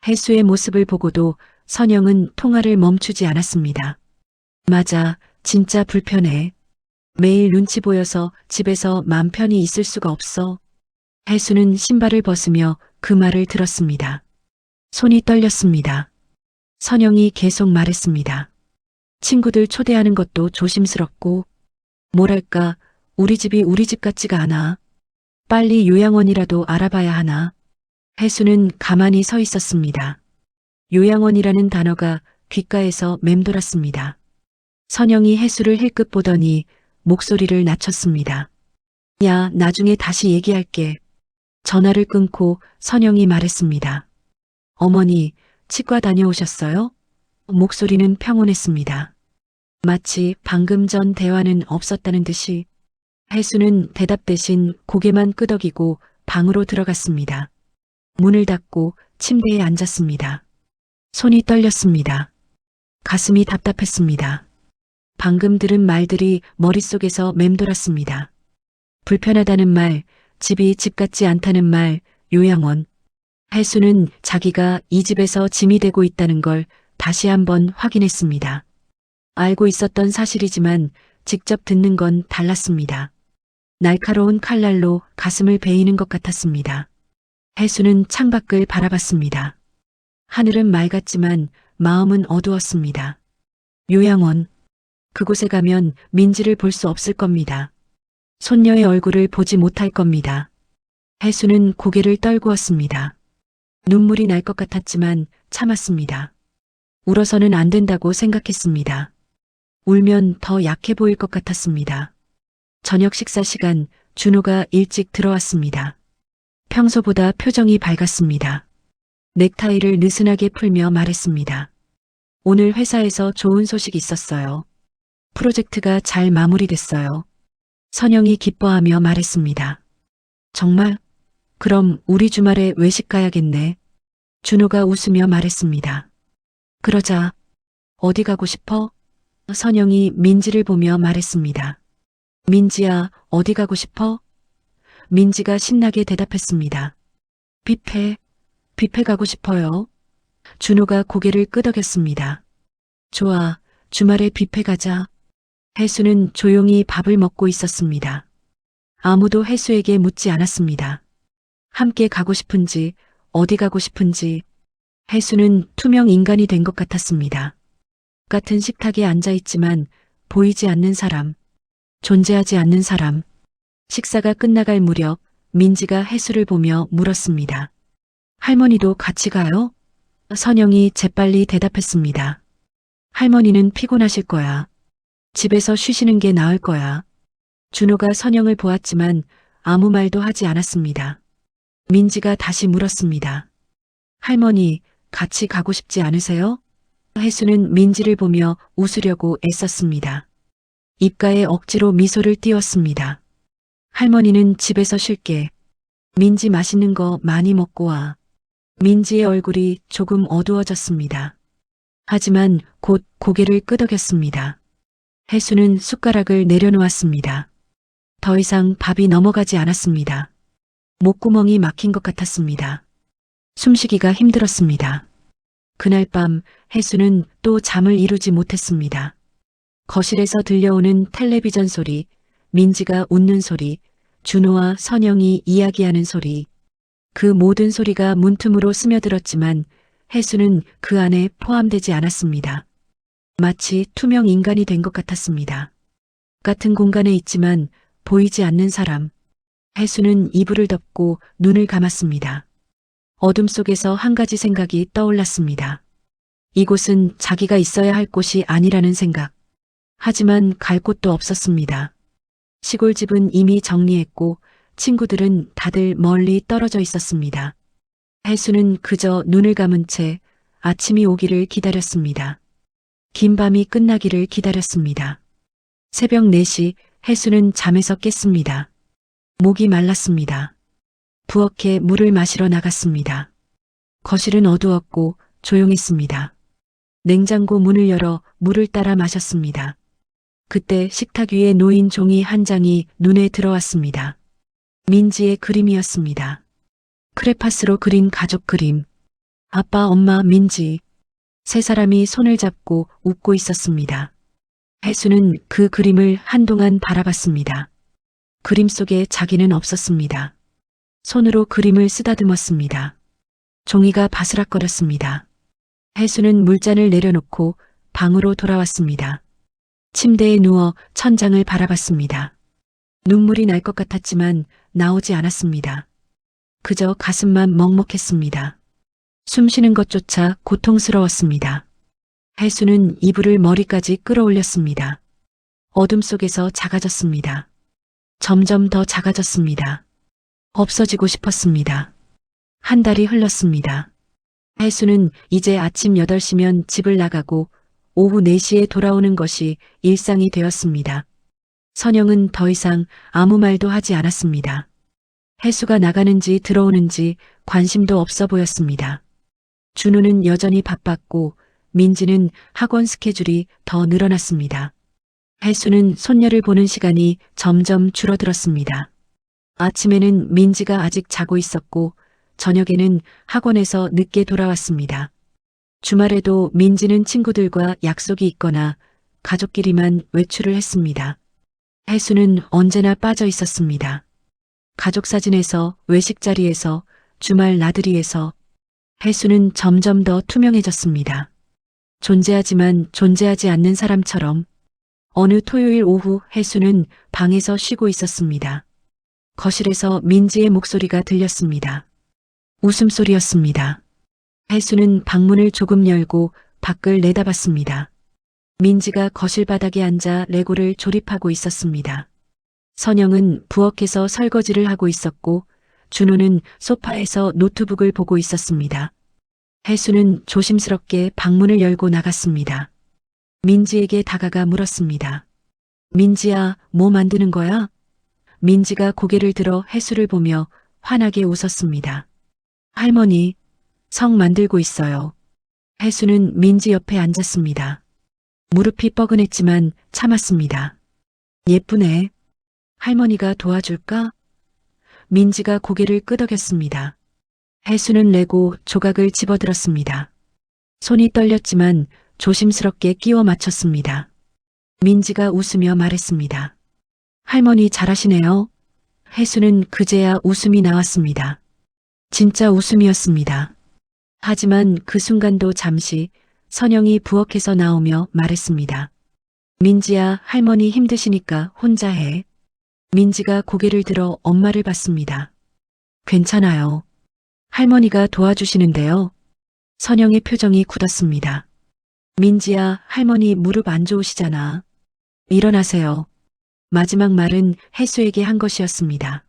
[SPEAKER 3] 혜수의 모습을 보고도 선영은 통화를 멈추지 않았습니다. 맞아, 진짜 불편해. 매일 눈치 보여서 집에서 맘 편히 있을 수가 없어. 혜수는 신발을 벗으며 그 말을 들었습니다. 손이 떨렸습니다. 선영이 계속 말했습니다. 친구들 초대하는 것도 조심스럽고, 뭐랄까, 우리 집이 우리 집 같지가 않아. 빨리 요양원이라도 알아봐야 하나. 혜수는 가만히 서 있었습니다. 요양원이라는 단어가 귓가에서 맴돌았습니다. 선영이 혜수를 힐끗 보더니 목소리를 낮췄습니다. 야, 나중에 다시 얘기할게. 전화를 끊고 선영이 말했습니다. 어머니, 치과 다녀오셨어요? 목소리는 평온했습니다. 마치 방금 전 대화는 없었다는 듯이. 혜수는 대답 대신 고개만 끄덕이고 방으로 들어갔습니다. 문을 닫고 침대에 앉았습니다. 손이 떨렸습니다. 가슴이 답답했습니다. 방금 들은 말들이 머릿속에서 맴돌았습니다. 불편하다는 말, 집이 집 같지 않다는 말, 요양원. 혜수는 자기가 이 집에서 짐이 되고 있다는 걸 다시 한번 확인했습니다. 알고 있었던 사실이지만 직접 듣는 건 달랐습니다. 날카로운 칼날로 가슴을 베이는 것 같았습니다. 혜수는 창밖을 바라봤습니다. 하늘은 맑았지만 마음은 어두웠습니다. 요양원. 그곳에 가면 민지를 볼 수 없을 겁니다. 손녀의 얼굴을 보지 못할 겁니다. 혜수는 고개를 떨구었습니다. 눈물이 날 것 같았지만 참았습니다. 울어서는 안 된다고 생각했습니다. 울면 더 약해 보일 것 같았습니다. 저녁 식사 시간 준호가 일찍 들어왔습니다. 평소보다 표정이 밝았습니다. 넥타이를 느슨하게 풀며 말했습니다. 오늘 회사에서 좋은 소식이 있었어요. 프로젝트가 잘 마무리됐어요. 선영이 기뻐하며 말했습니다. 정말? 그럼 우리 주말에 외식 가야겠네. 준호가 웃으며 말했습니다. 그러자. 어디 가고 싶어? 선영이 민지를 보며 말했습니다. 민지야, 어디 가고 싶어? 민지가 신나게 대답했습니다. 뷔페 가고 싶어요. 준호가 고개를 끄덕였습니다. 좋아, 주말에 뷔페 가자. 혜수는 조용히 밥을 먹고 있었습니다. 아무도 혜수에게 묻지 않았습니다. 함께 가고 싶은지, 어디 가고 싶은지. 혜수는 투명 인간이 된 것 같았습니다. 같은 식탁에 앉아 있지만 보이지 않는 사람, 존재하지 않는 사람. 식사가 끝나갈 무렵 민지가 혜수를 보며 물었습니다. 할머니도 같이 가요? 선영이 재빨리 대답했습니다. 할머니는 피곤하실 거야. 집에서 쉬시는 게 나을 거야. 준호가 선영을 보았지만 아무 말도 하지 않았습니다. 민지가 다시 물었습니다. 할머니, 같이 가고 싶지 않으세요? 혜수는 민지를 보며 웃으려고 애썼습니다. 입가에 억지로 미소를 띄웠습니다. 할머니는 집에서 쉴게. 민지 맛있는 거 많이 먹고 와. 민지의 얼굴이 조금 어두워졌습니다. 하지만 곧 고개를 끄덕였습니다. 혜수는 숟가락을 내려놓았습니다. 더 이상 밥이 넘어가지 않았습니다. 목구멍이 막힌 것 같았습니다. 숨쉬기가 힘들었습니다. 그날 밤 혜수는 또 잠을 이루지 못했습니다. 거실에서 들려오는 텔레비전 소리, 민지가 웃는 소리, 준호와 선영이 이야기하는 소리. 그 모든 소리가 문틈으로 스며들었지만 혜수는 그 안에 포함되지 않았습니다. 마치 투명 인간이 된 것 같았습니다. 같은 공간에 있지만 보이지 않는 사람. 혜수는 이불을 덮고 눈을 감았습니다. 어둠 속에서 한 가지 생각이 떠올랐습니다. 이곳은 자기가 있어야 할 곳이 아니라는 생각. 하지만 갈 곳도 없었습니다. 시골집은 이미 정리했고 친구들은 다들 멀리 떨어져 있었습니다. 혜수는 그저 눈을 감은 채 아침이 오기를 기다렸습니다. 긴 밤이 끝나기를 기다렸습니다. 새벽 4시 혜수는 잠에서 깼습니다. 목이 말랐습니다. 부엌에 물을 마시러 나갔습니다. 거실은 어두웠고 조용했습니다. 냉장고 문을 열어 물을 따라 마셨습니다. 그때 식탁 위에 놓인 종이 한 장이 눈에 들어왔습니다. 민지의 그림이었습니다. 크레파스로 그린 가족 그림. 아빠, 엄마, 민지. 세 사람이 손을 잡고 웃고 있었습니다. 혜수는 그 그림을 한동안 바라봤습니다. 그림 속에 자기는 없었습니다. 손으로 그림을 쓰다듬었습니다. 종이가 바스락거렸습니다. 혜수는 물잔을 내려놓고 방으로 돌아왔습니다. 침대에 누워 천장을 바라봤습니다. 눈물이 날 것 같았지만 나오지 않았습니다. 그저 가슴만 먹먹했습니다. 숨 쉬는 것조차 고통스러웠습니다. 혜수는 이불을 머리까지 끌어올렸습니다. 어둠 속에서 작아졌습니다. 점점 더 작아졌습니다. 없어지고 싶었습니다. 한 달이 흘렀습니다. 혜수는 이제 아침 8시면 집을 나가고 오후 4시에 돌아오는 것이 일상이 되었습니다. 선영은 더 이상 아무 말도 하지 않았습니다. 혜수가 나가는지 들어오는지 관심도 없어 보였습니다. 준호는 여전히 바빴고 민지는 학원 스케줄이 더 늘어났습니다. 혜수는 손녀를 보는 시간이 점점 줄어들었습니다. 아침에는 민지가 아직 자고 있었고 저녁에는 학원에서 늦게 돌아왔습니다. 주말에도 민지는 친구들과 약속이 있거나 가족끼리만 외출을 했습니다. 혜수는 언제나 빠져 있었습니다. 가족 사진에서, 외식 자리에서, 주말 나들이에서. 혜수는 점점 더 투명해졌습니다. 존재하지만 존재하지 않는 사람처럼. 어느 토요일 오후 혜수는 방에서 쉬고 있었습니다. 거실에서 민지의 목소리가 들렸습니다. 웃음소리였습니다. 혜수는 방문을 조금 열고 밖을 내다봤습니다. 민지가 거실 바닥에 앉아 레고를 조립하고 있었습니다. 선영은 부엌에서 설거지를 하고 있었고 준호는 소파에서 노트북을 보고 있었습니다. 혜수는 조심스럽게 방문을 열고 나갔습니다. 민지에게 다가가 물었습니다. 민지야, 뭐 만드는 거야? 민지가 고개를 들어 해수를 보며 환하게 웃었습니다. 할머니, 성 만들고 있어요. 해수는 민지 옆에 앉았습니다. 무릎이 뻐근했지만 참았습니다. 예쁘네. 할머니가 도와줄까? 민지가 고개를 끄덕였습니다. 해수는 레고 조각을 집어들었습니다. 손이 떨렸지만 조심스럽게 끼워 맞췄습니다. 민지가 웃으며 말했습니다. 할머니 잘하시네요. 해수는 그제야 웃음이 나왔습니다. 진짜 웃음이었습니다. 하지만 그 순간도 잠시 선영이 부엌에서 나오며 말했습니다. 민지야, 할머니 힘드시니까 혼자 해. 민지가 고개를 들어 엄마를 봤습니다. 괜찮아요. 할머니가 도와주시는데요. 선영의 표정이 굳었습니다. 민지야, 할머니 무릎 안 좋으시잖아. 일어나세요. 마지막 말은 해수에게 한 것이었습니다.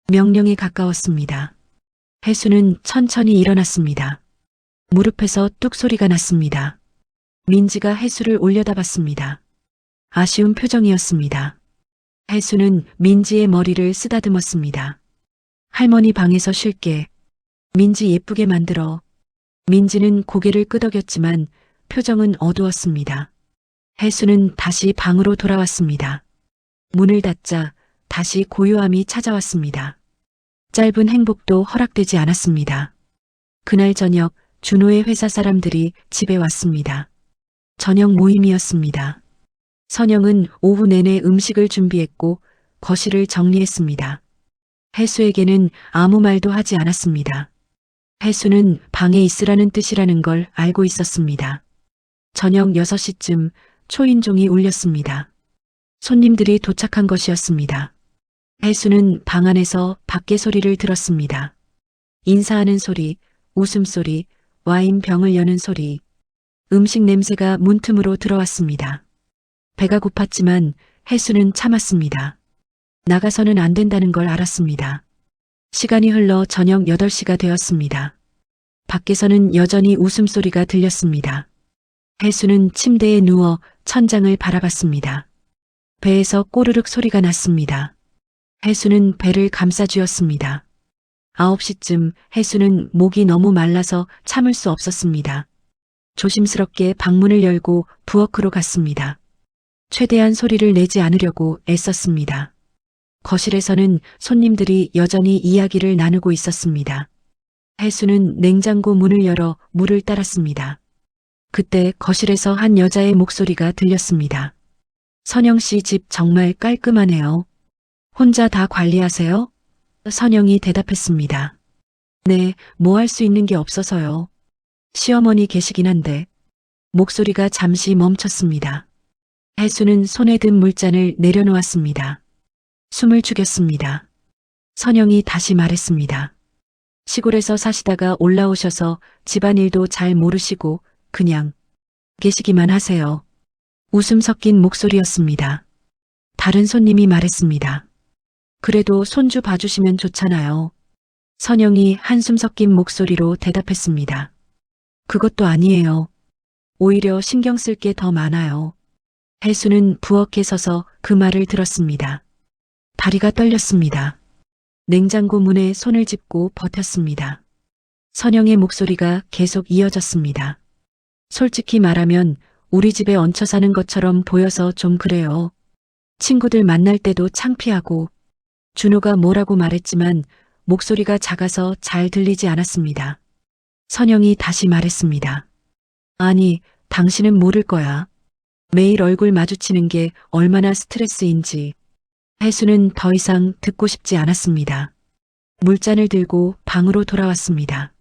[SPEAKER 3] 명령에 가까웠습니다. 해수는 천천히 일어났습니다. 무릎에서 뚝 소리가 났습니다. 민지가 해수를 올려다봤습니다. 아쉬운 표정이었습니다. 해수는 민지의 머리를 쓰다듬었습니다. 할머니 방에서 쉴게. 민지 예쁘게 만들어. 민지는 고개를 끄덕였지만 표정은 어두웠습니다. 해수는 다시 방으로 돌아왔습니다. 문을 닫자 다시 고요함이 찾아왔습니다. 짧은 행복도 허락되지 않았습니다. 그날 저녁 준호의 회사 사람들이 집에 왔습니다. 저녁 모임이었습니다. 선영은 오후 내내 음식을 준비했고 거실을 정리했습니다. 해수에게는 아무 말도 하지 않았습니다. 해수는 방에 있으라는 뜻이라는 걸 알고 있었습니다. 저녁 6시쯤 초인종이 울렸습니다. 손님들이 도착한 것이었습니다. 해수는 방 안에서 밖의 소리를 들었습니다. 인사하는 소리, 웃음소리, 와인 병을 여는 소리, 음식 냄새가 문틈으로 들어왔습니다. 배가 고팠지만 해수는 참았습니다. 나가서는 안 된다는 걸 알았습니다. 시간이 흘러 저녁 8시가 되었습니다. 밖에서는 여전히 웃음소리가 들렸습니다. 해수는 침대에 누워 천장을 바라봤습니다. 배에서 꼬르륵 소리가 났습니다. 해수는 배를 감싸쥐었습니다. 9시쯤 해수는 목이 너무 말라서 참을 수 없었습니다. 조심스럽게 방문을 열고 부엌으로 갔습니다. 최대한 소리를 내지 않으려고 애썼습니다. 거실에서는 손님들이 여전히 이야기를 나누고 있었습니다. 해수는 냉장고 문을 열어 물을 따랐습니다. 그때 거실에서 한 여자의 목소리가 들렸습니다. 선영 씨 집 정말 깔끔하네요. 혼자 다 관리하세요? 선영이 대답했습니다. 네, 뭐 할 수 있는 게 없어서요. 시어머니 계시긴 한데. 목소리가 잠시 멈췄습니다. 해수는 손에 든 물잔을 내려놓았습니다. 숨을 죽였습니다. 선영이 다시 말했습니다. 시골에서 사시다가 올라오셔서 집안일도 잘 모르시고 그냥 계시기만 하세요. 웃음 섞인 목소리였습니다. 다른 손님이 말했습니다. 그래도 손주 봐주시면 좋잖아요. 선영이 한숨 섞인 목소리로 대답했습니다. 그것도 아니에요. 오히려 신경 쓸 게 더 많아요. 해수는 부엌에 서서 그 말을 들었습니다. 다리가 떨렸습니다. 냉장고 문에 손을 짚고 버텼습니다. 선영의 목소리가 계속 이어졌습니다. 솔직히 말하면 우리 집에 얹혀 사는 것처럼 보여서 좀 그래요. 친구들 만날 때도 창피하고 준호가 뭐라고 말했지만 목소리가 작아서 잘 들리지 않았습니다. 선영이 다시 말했습니다. 아니, 당신은 모를 거야. 매일 얼굴 마주치는 게 얼마나 스트레스인지. 해수는 더 이상 듣고 싶지 않았습니다. 물잔을 들고 방으로 돌아왔습니다.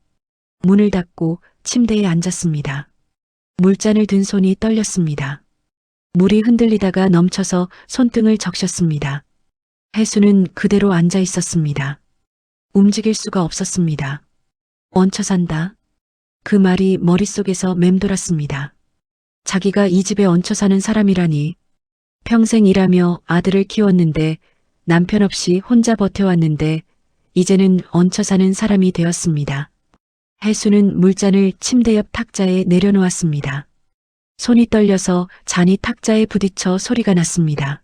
[SPEAKER 3] 문을 닫고 침대에 앉았습니다. 물잔을 든 손이 떨렸습니다. 물이 흔들리다가 넘쳐서 손등을 적셨습니다. 해수는 그대로 앉아 있었습니다. 움직일 수가 없었습니다. 얹혀 산다. 그 말이 머릿속에서 맴돌았습니다. 자기가 이 집에 얹혀 사는 사람이라니. 평생 일하며 아들을 키웠는데 남편 없이 혼자 버텨왔는데 이제는 얹혀 사는 사람이 되었습니다. 해수는 물잔을 침대 옆 탁자에 내려놓았습니다. 손이 떨려서 잔이 탁자에 부딪혀 소리가 났습니다.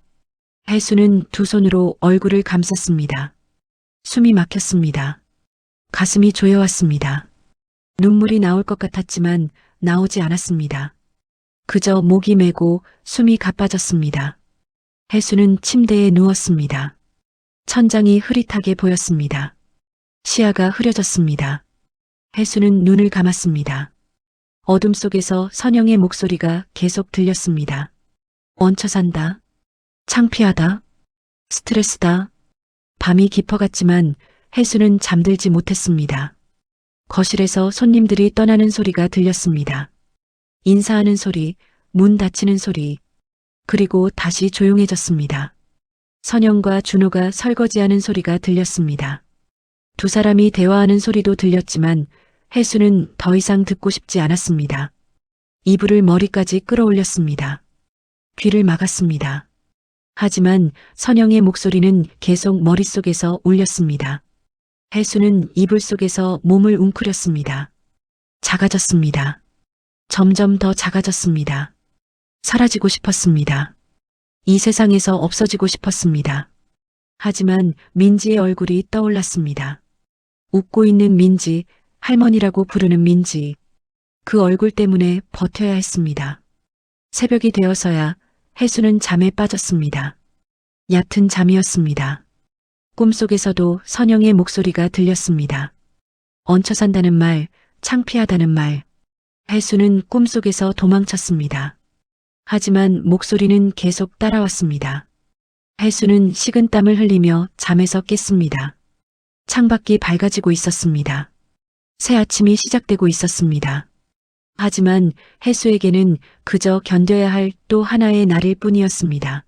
[SPEAKER 3] 해수는 두 손으로 얼굴을 감쌌습니다. 숨이 막혔습니다. 가슴이 조여왔습니다. 눈물이 나올 것 같았지만 나오지 않았습니다. 그저 목이 메고 숨이 가빠졌습니다. 해수는 침대에 누웠습니다. 천장이 흐릿하게 보였습니다. 시야가 흐려졌습니다. 해수는 눈을 감았습니다. 어둠 속에서 선영의 목소리가 계속 들렸습니다. 얹혀 산다. 창피하다. 스트레스다. 밤이 깊어갔지만 해수는 잠들지 못했습니다. 거실에서 손님들이 떠나는 소리가 들렸습니다. 인사하는 소리, 문 닫히는 소리, 그리고 다시 조용해졌습니다. 선영과 준호가 설거지하는 소리가 들렸습니다. 두 사람이 대화하는 소리도 들렸지만 해수는 더 이상 듣고 싶지 않았습니다. 이불을 머리까지 끌어올렸습니다. 귀를 막았습니다. 하지만 선영의 목소리는 계속 머릿속에서 울렸습니다. 해수는 이불 속에서 몸을 웅크렸습니다. 작아졌습니다. 점점 더 작아졌습니다. 사라지고 싶었습니다. 이 세상에서 없어지고 싶었습니다. 하지만 민지의 얼굴이 떠올랐습니다. 웃고 있는 민지, 할머니라고 부르는 민지. 그 얼굴 때문에 버텨야 했습니다. 새벽이 되어서야 해수는 잠에 빠졌습니다. 얕은 잠이었습니다. 꿈속에서도 선영의 목소리가 들렸습니다. 얹혀 산다는 말, 창피하다는 말. 해수는 꿈속에서 도망쳤습니다. 하지만 목소리는 계속 따라왔습니다. 해수는 식은땀을 흘리며 잠에서 깼습니다. 창밖이 밝아지고 있었습니다. 새 아침이 시작되고 있었습니다. 하지만 해수에게는 그저 견뎌야 할 또 하나의 날일 뿐이었습니다.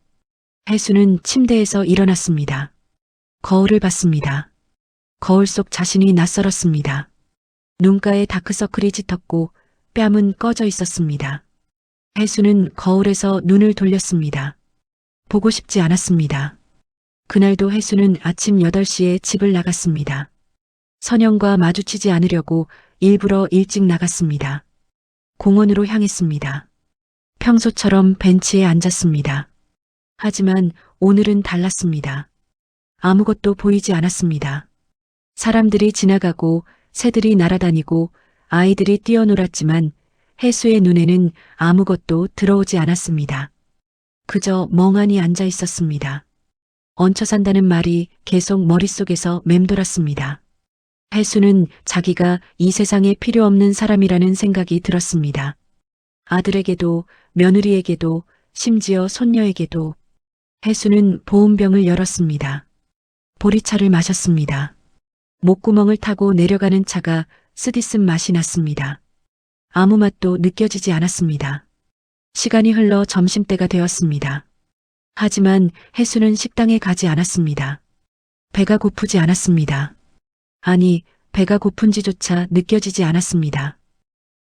[SPEAKER 3] 해수는 침대에서 일어났습니다. 거울을 봤습니다. 거울 속 자신이 낯설었습니다. 눈가에 다크서클이 짙었고 뺨은 꺼져 있었습니다. 해수는 거울에서 눈을 돌렸습니다. 보고 싶지 않았습니다. 그날도 해수는 아침 8시에 집을 나갔습니다. 선영과 마주치지 않으려고 일부러 일찍 나갔습니다. 공원으로 향했습니다. 평소처럼 벤치에 앉았습니다. 하지만 오늘은 달랐습니다. 아무것도 보이지 않았습니다. 사람들이 지나가고 새들이 날아다니고 아이들이 뛰어놀았지만 해수의 눈에는 아무것도 들어오지 않았습니다. 그저 멍하니 앉아 있었습니다. 얹혀 산다는 말이 계속 머릿속에서 맴돌았습니다. 해수는 자기가 이 세상에 필요 없는 사람이라는 생각이 들었습니다. 아들에게도 며느리에게도 심지어 손녀에게도. 해수는 보온병을 열었습니다. 보리차를 마셨습니다. 목구멍을 타고 내려가는 차가 쓰디쓴 맛이 났습니다. 아무 맛도 느껴지지 않았습니다. 시간이 흘러 점심때가 되었습니다. 하지만 해수는 식당에 가지 않았습니다. 배가 고프지 않았습니다. 아니, 배가 고픈지조차 느껴지지 않았습니다.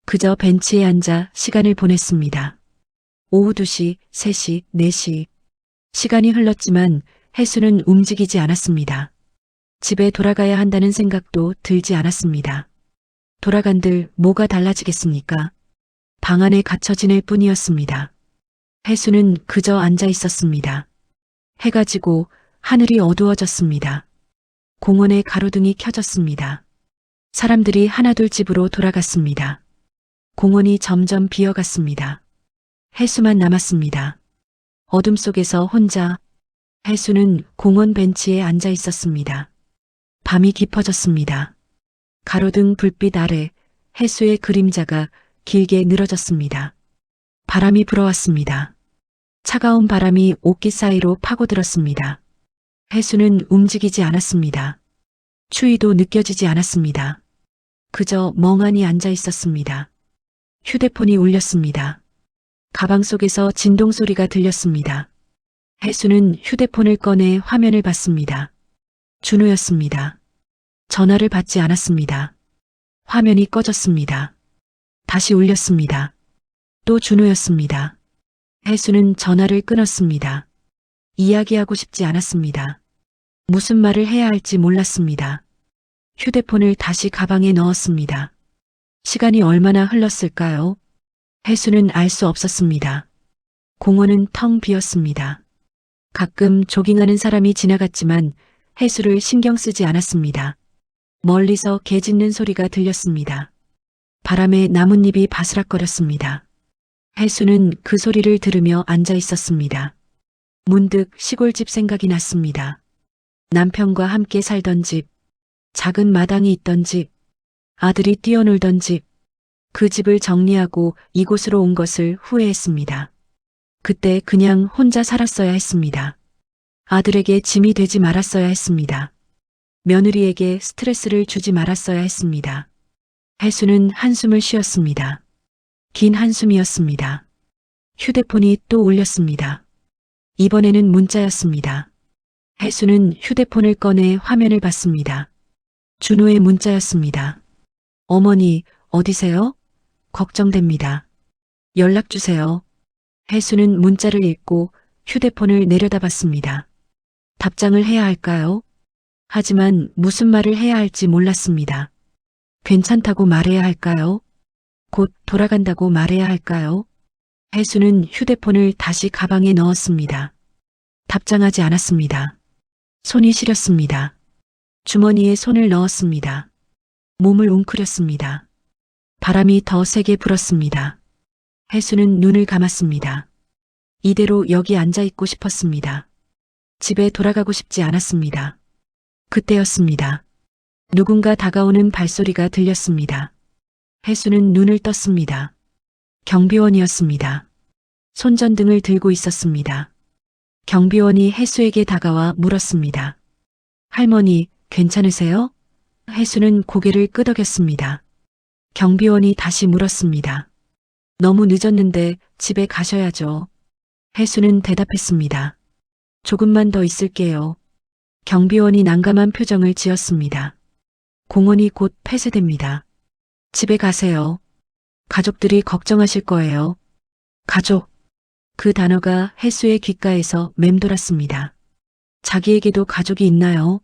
[SPEAKER 3] 그저 벤치에 앉아 시간을 보냈습니다. 오후 2시, 3시, 4시. 시간이 흘렀지만 해수는 움직이지 않았습니다. 집에 돌아가야 한다는 생각도 들지 않았습니다. 돌아간들 뭐가 달라지겠습니까? 방 안에 갇혀 지낼 뿐이었습니다. 해수는 그저 앉아 있었습니다. 해가 지고 하늘이 어두워졌습니다. 공원에 가로등이 켜졌습니다. 사람들이 하나둘 집으로 돌아갔습니다. 공원이 점점 비어갔습니다. 해수만 남았습니다. 어둠 속에서 혼자. 해수는 공원 벤치에 앉아 있었습니다. 밤이 깊어졌습니다. 가로등 불빛 아래 해수의 그림자가 길게 늘어졌습니다. 바람이 불어왔습니다. 차가운 바람이 옷깃 사이로 파고들었습니다. 해수는 움직이지 않았습니다. 추위도 느껴지지 않았습니다. 그저 멍하니 앉아 있었습니다. 휴대폰이 울렸습니다. 가방 속에서 진동 소리가 들렸습니다. 해수는 휴대폰을 꺼내 화면을 봤습니다. 준호였습니다. 전화를 받지 않았습니다. 화면이 꺼졌습니다. 다시 울렸습니다. 또 준호였습니다. 해수는 전화를 끊었습니다. 이야기하고 싶지 않았습니다. 무슨 말을 해야 할지 몰랐습니다. 휴대폰을 다시 가방에 넣었습니다. 시간이 얼마나 흘렀을까요? 해수는 알 수 없었습니다. 공원은 텅 비었습니다. 가끔 조깅하는 사람이 지나갔지만 해수를 신경 쓰지 않았습니다. 멀리서 개 짖는 소리가 들렸습니다. 바람에 나뭇잎이 바스락거렸습니다. 해수는 그 소리를 들으며 앉아 있었습니다. 문득 시골집 생각이 났습니다. 남편과 함께 살던 집, 작은 마당이 있던 집, 아들이 뛰어놀던 집, 그 집을 정리하고 이곳으로 온 것을 후회했습니다. 그때 그냥 혼자 살았어야 했습니다. 아들에게 짐이 되지 말았어야 했습니다. 며느리에게 스트레스를 주지 말았어야 했습니다. 해수는 한숨을 쉬었습니다. 긴 한숨이었습니다. 휴대폰이 또 울렸습니다. 이번에는 문자였습니다. 해수는 휴대폰을 꺼내 화면을 봤습니다. 준호의 문자였습니다. 어머니, 어디세요? 걱정됩니다. 연락 주세요. 해수는 문자를 읽고 휴대폰을 내려다봤습니다. 답장을 해야 할까요? 하지만 무슨 말을 해야 할지 몰랐습니다. 괜찮다고 말해야 할까요? 곧 돌아간다고 말해야 할까요? 해수는 휴대폰을 다시 가방에 넣었습니다. 답장하지 않았습니다. 손이 시렸습니다. 주머니에 손을 넣었습니다. 몸을 웅크렸습니다. 바람이 더 세게 불었습니다. 해수는 눈을 감았습니다. 이대로 여기 앉아 있고 싶었습니다. 집에 돌아가고 싶지 않았습니다. 그때였습니다. 누군가 다가오는 발소리가 들렸습니다. 해수는 눈을 떴습니다. 경비원이었습니다. 손전등을 들고 있었습니다. 경비원이 해수에게 다가와 물었습니다. 할머니, 괜찮으세요? 해수는 고개를 끄덕였습니다. 경비원이 다시 물었습니다. 너무 늦었는데 집에 가셔야죠. 해수는 대답했습니다. 조금만 더 있을게요. 경비원이 난감한 표정을 지었습니다. 공원이 곧 폐쇄됩니다. 집에 가세요. 가족들이 걱정하실 거예요. 가족. 그 단어가 해수의 귓가에서 맴돌았습니다. 자기에게도 가족이 있나요?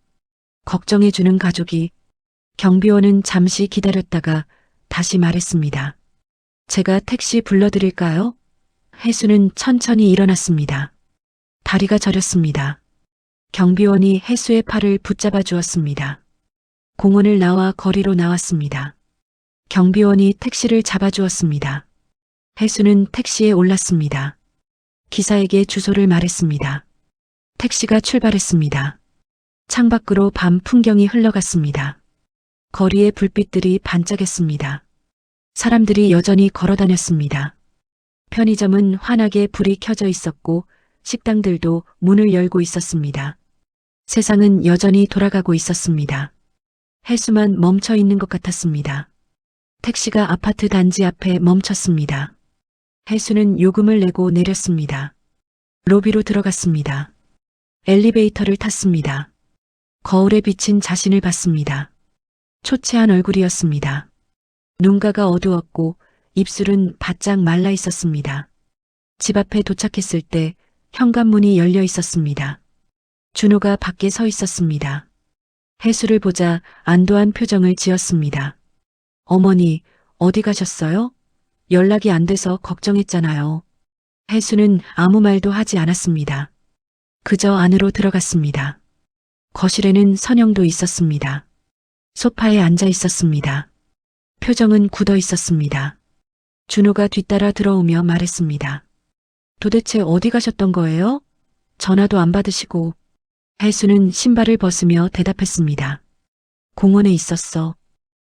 [SPEAKER 3] 걱정해주는 가족이. 경비원은 잠시 기다렸다가 다시 말했습니다. 제가 택시 불러드릴까요? 해수는 천천히 일어났습니다. 다리가 저렸습니다. 경비원이 해수의 팔을 붙잡아 주었습니다. 공원을 나와 거리로 나왔습니다. 경비원이 택시를 잡아주었습니다. 해수는 택시에 올랐습니다. 기사에게 주소를 말했습니다. 택시가 출발했습니다. 창밖으로 밤 풍경이 흘러갔습니다. 거리의 불빛들이 반짝였습니다. 사람들이 여전히 걸어다녔습니다. 편의점은 환하게 불이 켜져 있었고 식당들도 문을 열고 있었습니다. 세상은 여전히 돌아가고 있었습니다. 해수만 멈춰 있는 것 같았습니다. 택시가 아파트 단지 앞에 멈췄습니다. 해수는 요금을 내고 내렸습니다. 로비로 들어갔습니다. 엘리베이터를 탔습니다. 거울에 비친 자신을 봤습니다. 초췌한 얼굴이었습니다. 눈가가 어두웠고 입술은 바짝 말라 있었습니다. 집 앞에 도착했을 때 현관문이 열려 있었습니다. 준호가 밖에 서 있었습니다. 해수를 보자 안도한 표정을 지었습니다. 어머니, 어디 가셨어요? 연락이 안 돼서 걱정했잖아요. 해수는 아무 말도 하지 않았습니다. 그저 안으로 들어갔습니다. 거실에는 선영도 있었습니다. 소파에 앉아 있었습니다. 표정은 굳어 있었습니다. 준호가 뒤따라 들어오며 말했습니다. 도대체 어디 가셨던 거예요? 전화도 안 받으시고. 해수는 신발을 벗으며 대답했습니다. 공원에 있었어.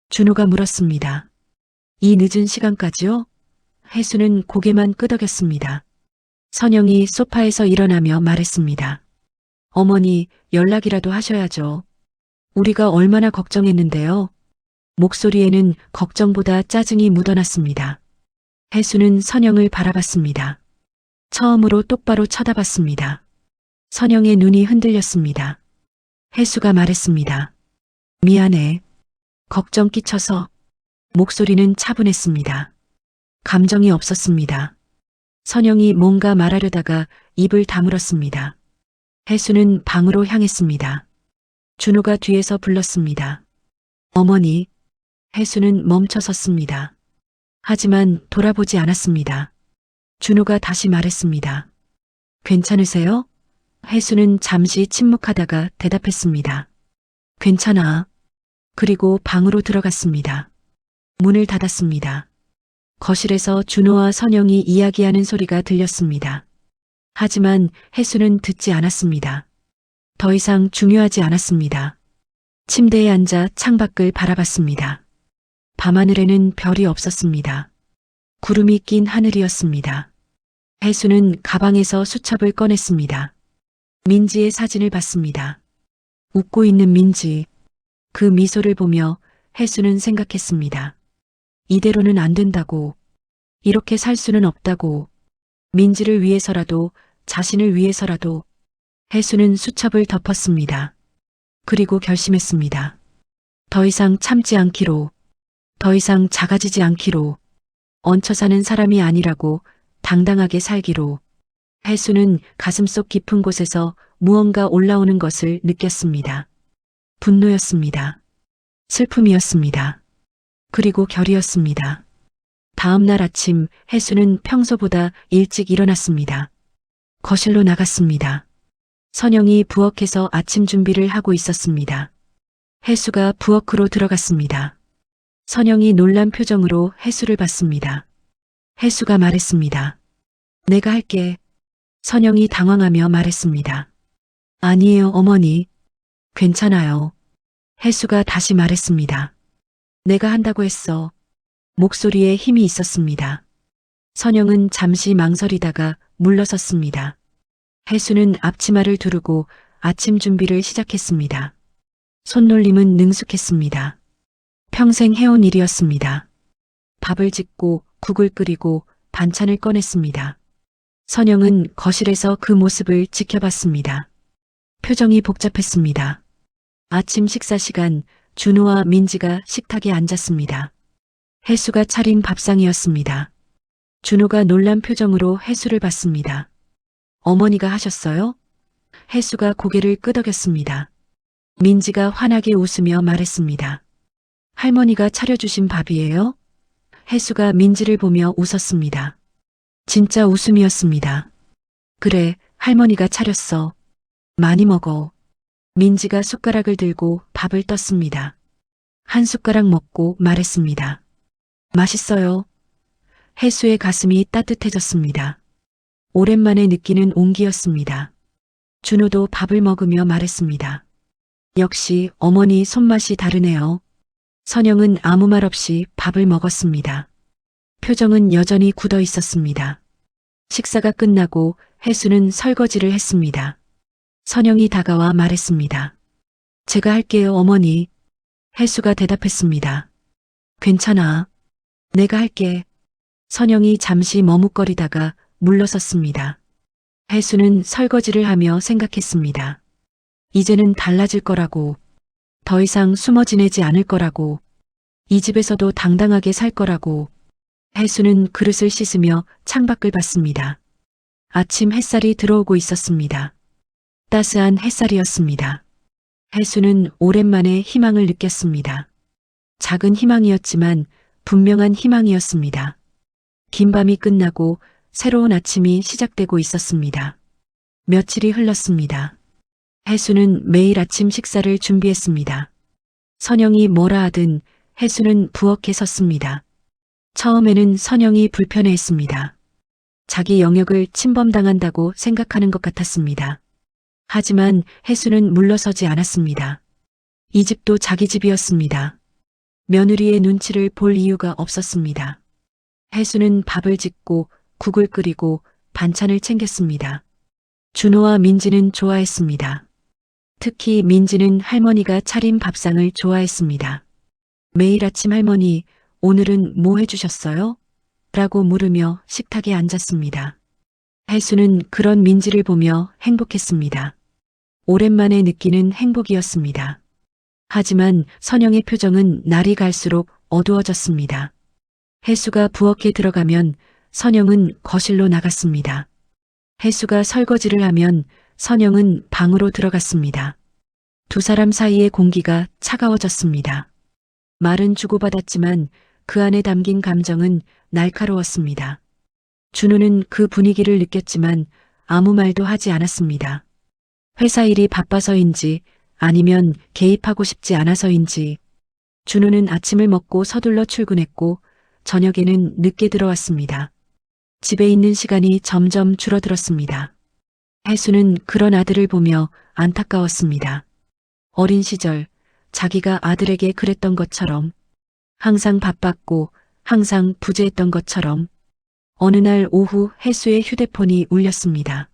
[SPEAKER 3] 준호가 물었습니다. 이 늦은 시간까지요? 해수는 고개만 끄덕였습니다. 선영이 소파에서 일어나며 말했습니다. 어머니, 연락이라도 하셔야죠. 우리가 얼마나 걱정했는데요. 목소리에는 걱정보다 짜증이 묻어났습니다. 해수는 선영을 바라봤습니다. 처음으로 똑바로 쳐다봤습니다. 선영의 눈이 흔들렸습니다. 해수가 말했습니다. 미안해. 걱정 끼쳐서. 목소리는 차분했습니다. 감정이 없었습니다. 선영이 뭔가 말하려다가 입을 다물었습니다. 해수는 방으로 향했습니다. 준호가 뒤에서 불렀습니다. 어머니. 해수는 멈춰 섰습니다. 하지만 돌아보지 않았습니다. 준호가 다시 말했습니다. 괜찮으세요? 혜수는 잠시 침묵하다가 대답했습니다. 괜찮아. 그리고 방으로 들어갔습니다. 문을 닫았습니다. 거실에서 준호와 선영이 이야기하는 소리가 들렸습니다. 하지만 혜수는 듣지 않았습니다. 더 이상 중요하지 않았습니다. 침대에 앉아 창밖을 바라봤습니다. 밤하늘에는 별이 없었습니다. 구름이 낀 하늘이었습니다. 혜수는 가방에서 수첩을 꺼냈습니다. 민지의 사진을 봤습니다. 웃고 있는 민지. 그 미소를 보며 혜수는 생각했습니다. 이대로는 안 된다고. 이렇게 살 수는 없다고. 민지를 위해서라도, 자신을 위해서라도. 혜수는 수첩을 덮었습니다. 그리고 결심했습니다. 더 이상 참지 않기로. 더 이상 작아지지 않기로. 얹혀 사는 사람이 아니라고 당당하게 살기로. 혜수는 가슴속 깊은 곳에서 무언가 올라오는 것을 느꼈습니다. 분노였습니다. 슬픔이었습니다. 그리고 결이었습니다. 다음 날 아침 혜수는 평소보다 일찍 일어났습니다. 거실로 나갔습니다. 선영이 부엌에서 아침 준비를 하고 있었습니다. 혜수가 부엌으로 들어갔습니다. 선영이 놀란 표정으로 혜수를 봤습니다. 혜수가 말했습니다. 내가 할게. 선영이 당황하며 말했습니다. 아니에요, 어머니. 괜찮아요. 혜수가 다시 말했습니다. 내가 한다고 했어. 목소리에 힘이 있었습니다. 선영은 잠시 망설이다가 물러섰습니다. 혜수는 앞치마를 두르고 아침 준비를 시작했습니다. 손놀림은 능숙했습니다. 평생 해온 일이었습니다. 밥을 짓고 국을 끓이고 반찬을 꺼냈습니다. 선영은 거실에서 그 모습을 지켜봤습니다. 표정이 복잡했습니다. 아침 식사 시간 준호와 민지가 식탁에 앉았습니다. 혜수가 차린 밥상이었습니다. 준호가 놀란 표정으로 혜수를 봤습니다. 어머니가 하셨어요? 혜수가 고개를 끄덕였습니다. 민지가 환하게 웃으며 말했습니다. 할머니가 차려주신 밥이에요? 혜수가 민지를 보며 웃었습니다. 진짜 웃음이었습니다. 그래, 할머니가 차렸어. 많이 먹어. 민지가 숟가락을 들고 밥을 떴습니다. 한 숟가락 먹고 말했습니다. 맛있어요. 혜수의 가슴이 따뜻해졌습니다. 오랜만에 느끼는 온기였습니다. 준호도 밥을 먹으며 말했습니다. 역시 어머니 손맛이 다르네요. 선영은 아무 말 없이 밥을 먹었습니다. 표정은 여전히 굳어 있었습니다. 식사가 끝나고 혜수는 설거지를 했습니다. 선영이 다가와 말했습니다. 제가 할게요, 어머니. 혜수가 대답했습니다. 괜찮아. 내가 할게. 선영이 잠시 머뭇거리다가 물러섰습니다. 혜수는 설거지를 하며 생각했습니다. 이제는 달라질 거라고. 더 이상 숨어 지내지 않을 거라고. 이 집에서도 당당하게 살 거라고. 혜수는 그릇을 씻으며 창밖을 봤습니다. 아침 햇살이 들어오고 있었습니다. 따스한 햇살이었습니다. 혜수는 오랜만에 희망을 느꼈습니다. 작은 희망이었지만 분명한 희망이었습니다. 긴 밤이 끝나고 새로운 아침이 시작되고 있었습니다. 며칠이 흘렀습니다. 혜수는 매일 아침 식사를 준비했습니다. 선영이 뭐라 하든 혜수는 부엌에 섰습니다. 처음에는 선영이 불편해했습니다. 자기 영역을 침범당한다고 생각하는 것 같았습니다. 하지만 혜수는 물러서지 않았습니다. 이 집도 자기 집이었습니다. 며느리의 눈치를 볼 이유가 없었습니다. 혜수는 밥을 짓고 국을 끓이고 반찬을 챙겼습니다. 준호와 민지는 좋아했습니다. 특히 민지는 할머니가 차린 밥상을 좋아했습니다. 매일 아침 할머니, 오늘은 뭐 해주셨어요? 라고 물으며 식탁에 앉았습니다. 혜수는 그런 민지를 보며 행복했습니다. 오랜만에 느끼는 행복이었습니다. 하지만 선영의 표정은 날이 갈수록 어두워졌습니다. 혜수가 부엌에 들어가면 선영은 거실로 나갔습니다. 혜수가 설거지를 하면 선영은 방으로 들어갔습니다. 두 사람 사이의 공기가 차가워졌습니다. 말은 주고받았지만 그 안에 담긴 감정은 날카로웠습니다. 준호는 그 분위기를 느꼈지만 아무 말도 하지 않았습니다. 회사 일이 바빠서인지 아니면 개입하고 싶지 않아서인지 준호는 아침을 먹고 서둘러 출근했고 저녁에는 늦게 들어왔습니다. 집에 있는 시간이 점점 줄어들었습니다. 혜수는 그런 아들을 보며 안타까웠습니다. 어린 시절 자기가 아들에게 그랬던 것처럼 항상 바빴고 항상 부재했던 것처럼 어느 날 오후 혜수의 휴대폰이 울렸습니다.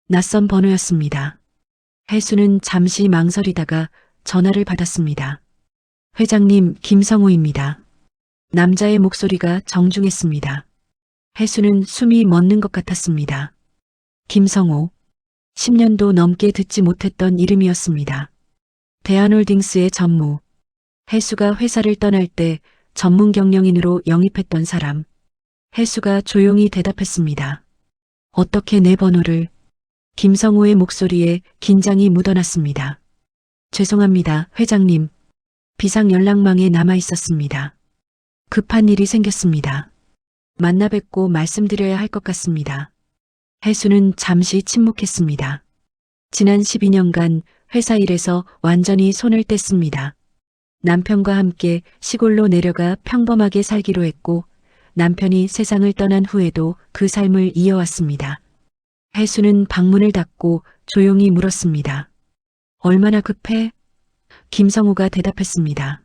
[SPEAKER 3] 낯선 번호였습니다. 혜수는 잠시 망설이다가 전화를 받았습니다. 회장님, 김성호입니다. 남자의 목소리가 정중했습니다. 혜수는 숨이 멎는 것 같았습니다. 김성호. 10년도 넘게 듣지 못했던 이름이었습니다. 대한홀딩스의 전무. 혜수가 회사를 떠날 때 전문 경영인으로 영입했던 사람. 혜수가 조용히 대답했습니다. 어떻게 내 번호를? 김성호의 목소리에 긴장이 묻어났습니다. 죄송합니다, 회장님. 비상 연락망에 남아 있었습니다. 급한 일이 생겼습니다. 만나 뵙고 말씀드려야 할 것 같습니다. 혜수는 잠시 침묵했습니다. 지난 12년간 회사 일에서 완전히 손을 뗐습니다. 남편과 함께 시골로 내려가 평범하게 살기로 했고 남편이 세상을 떠난 후에도 그 삶을 이어왔습니다. 혜수는 방문을 닫고 조용히 물었습니다. 얼마나 급해? 김성우가 대답했습니다.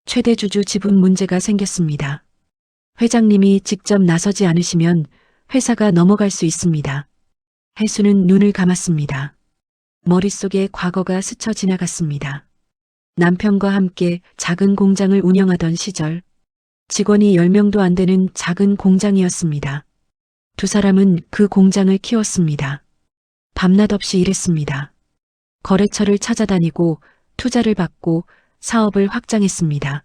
[SPEAKER 3] 최대주주 지분 문제가 생겼습니다. 회장님이 직접 나서지 않으시면 회사가 넘어갈 수 있습니다. 혜수는 눈을 감았습니다. 머릿속에 과거가 스쳐 지나갔습니다. 남편과 함께 작은 공장을 운영하던 시절, 직원이 10명도 안 되는 작은 공장이었습니다. 두 사람은 그 공장을 키웠습니다. 밤낮 없이 일했습니다. 거래처를 찾아다니고 투자를 받고 사업을 확장했습니다.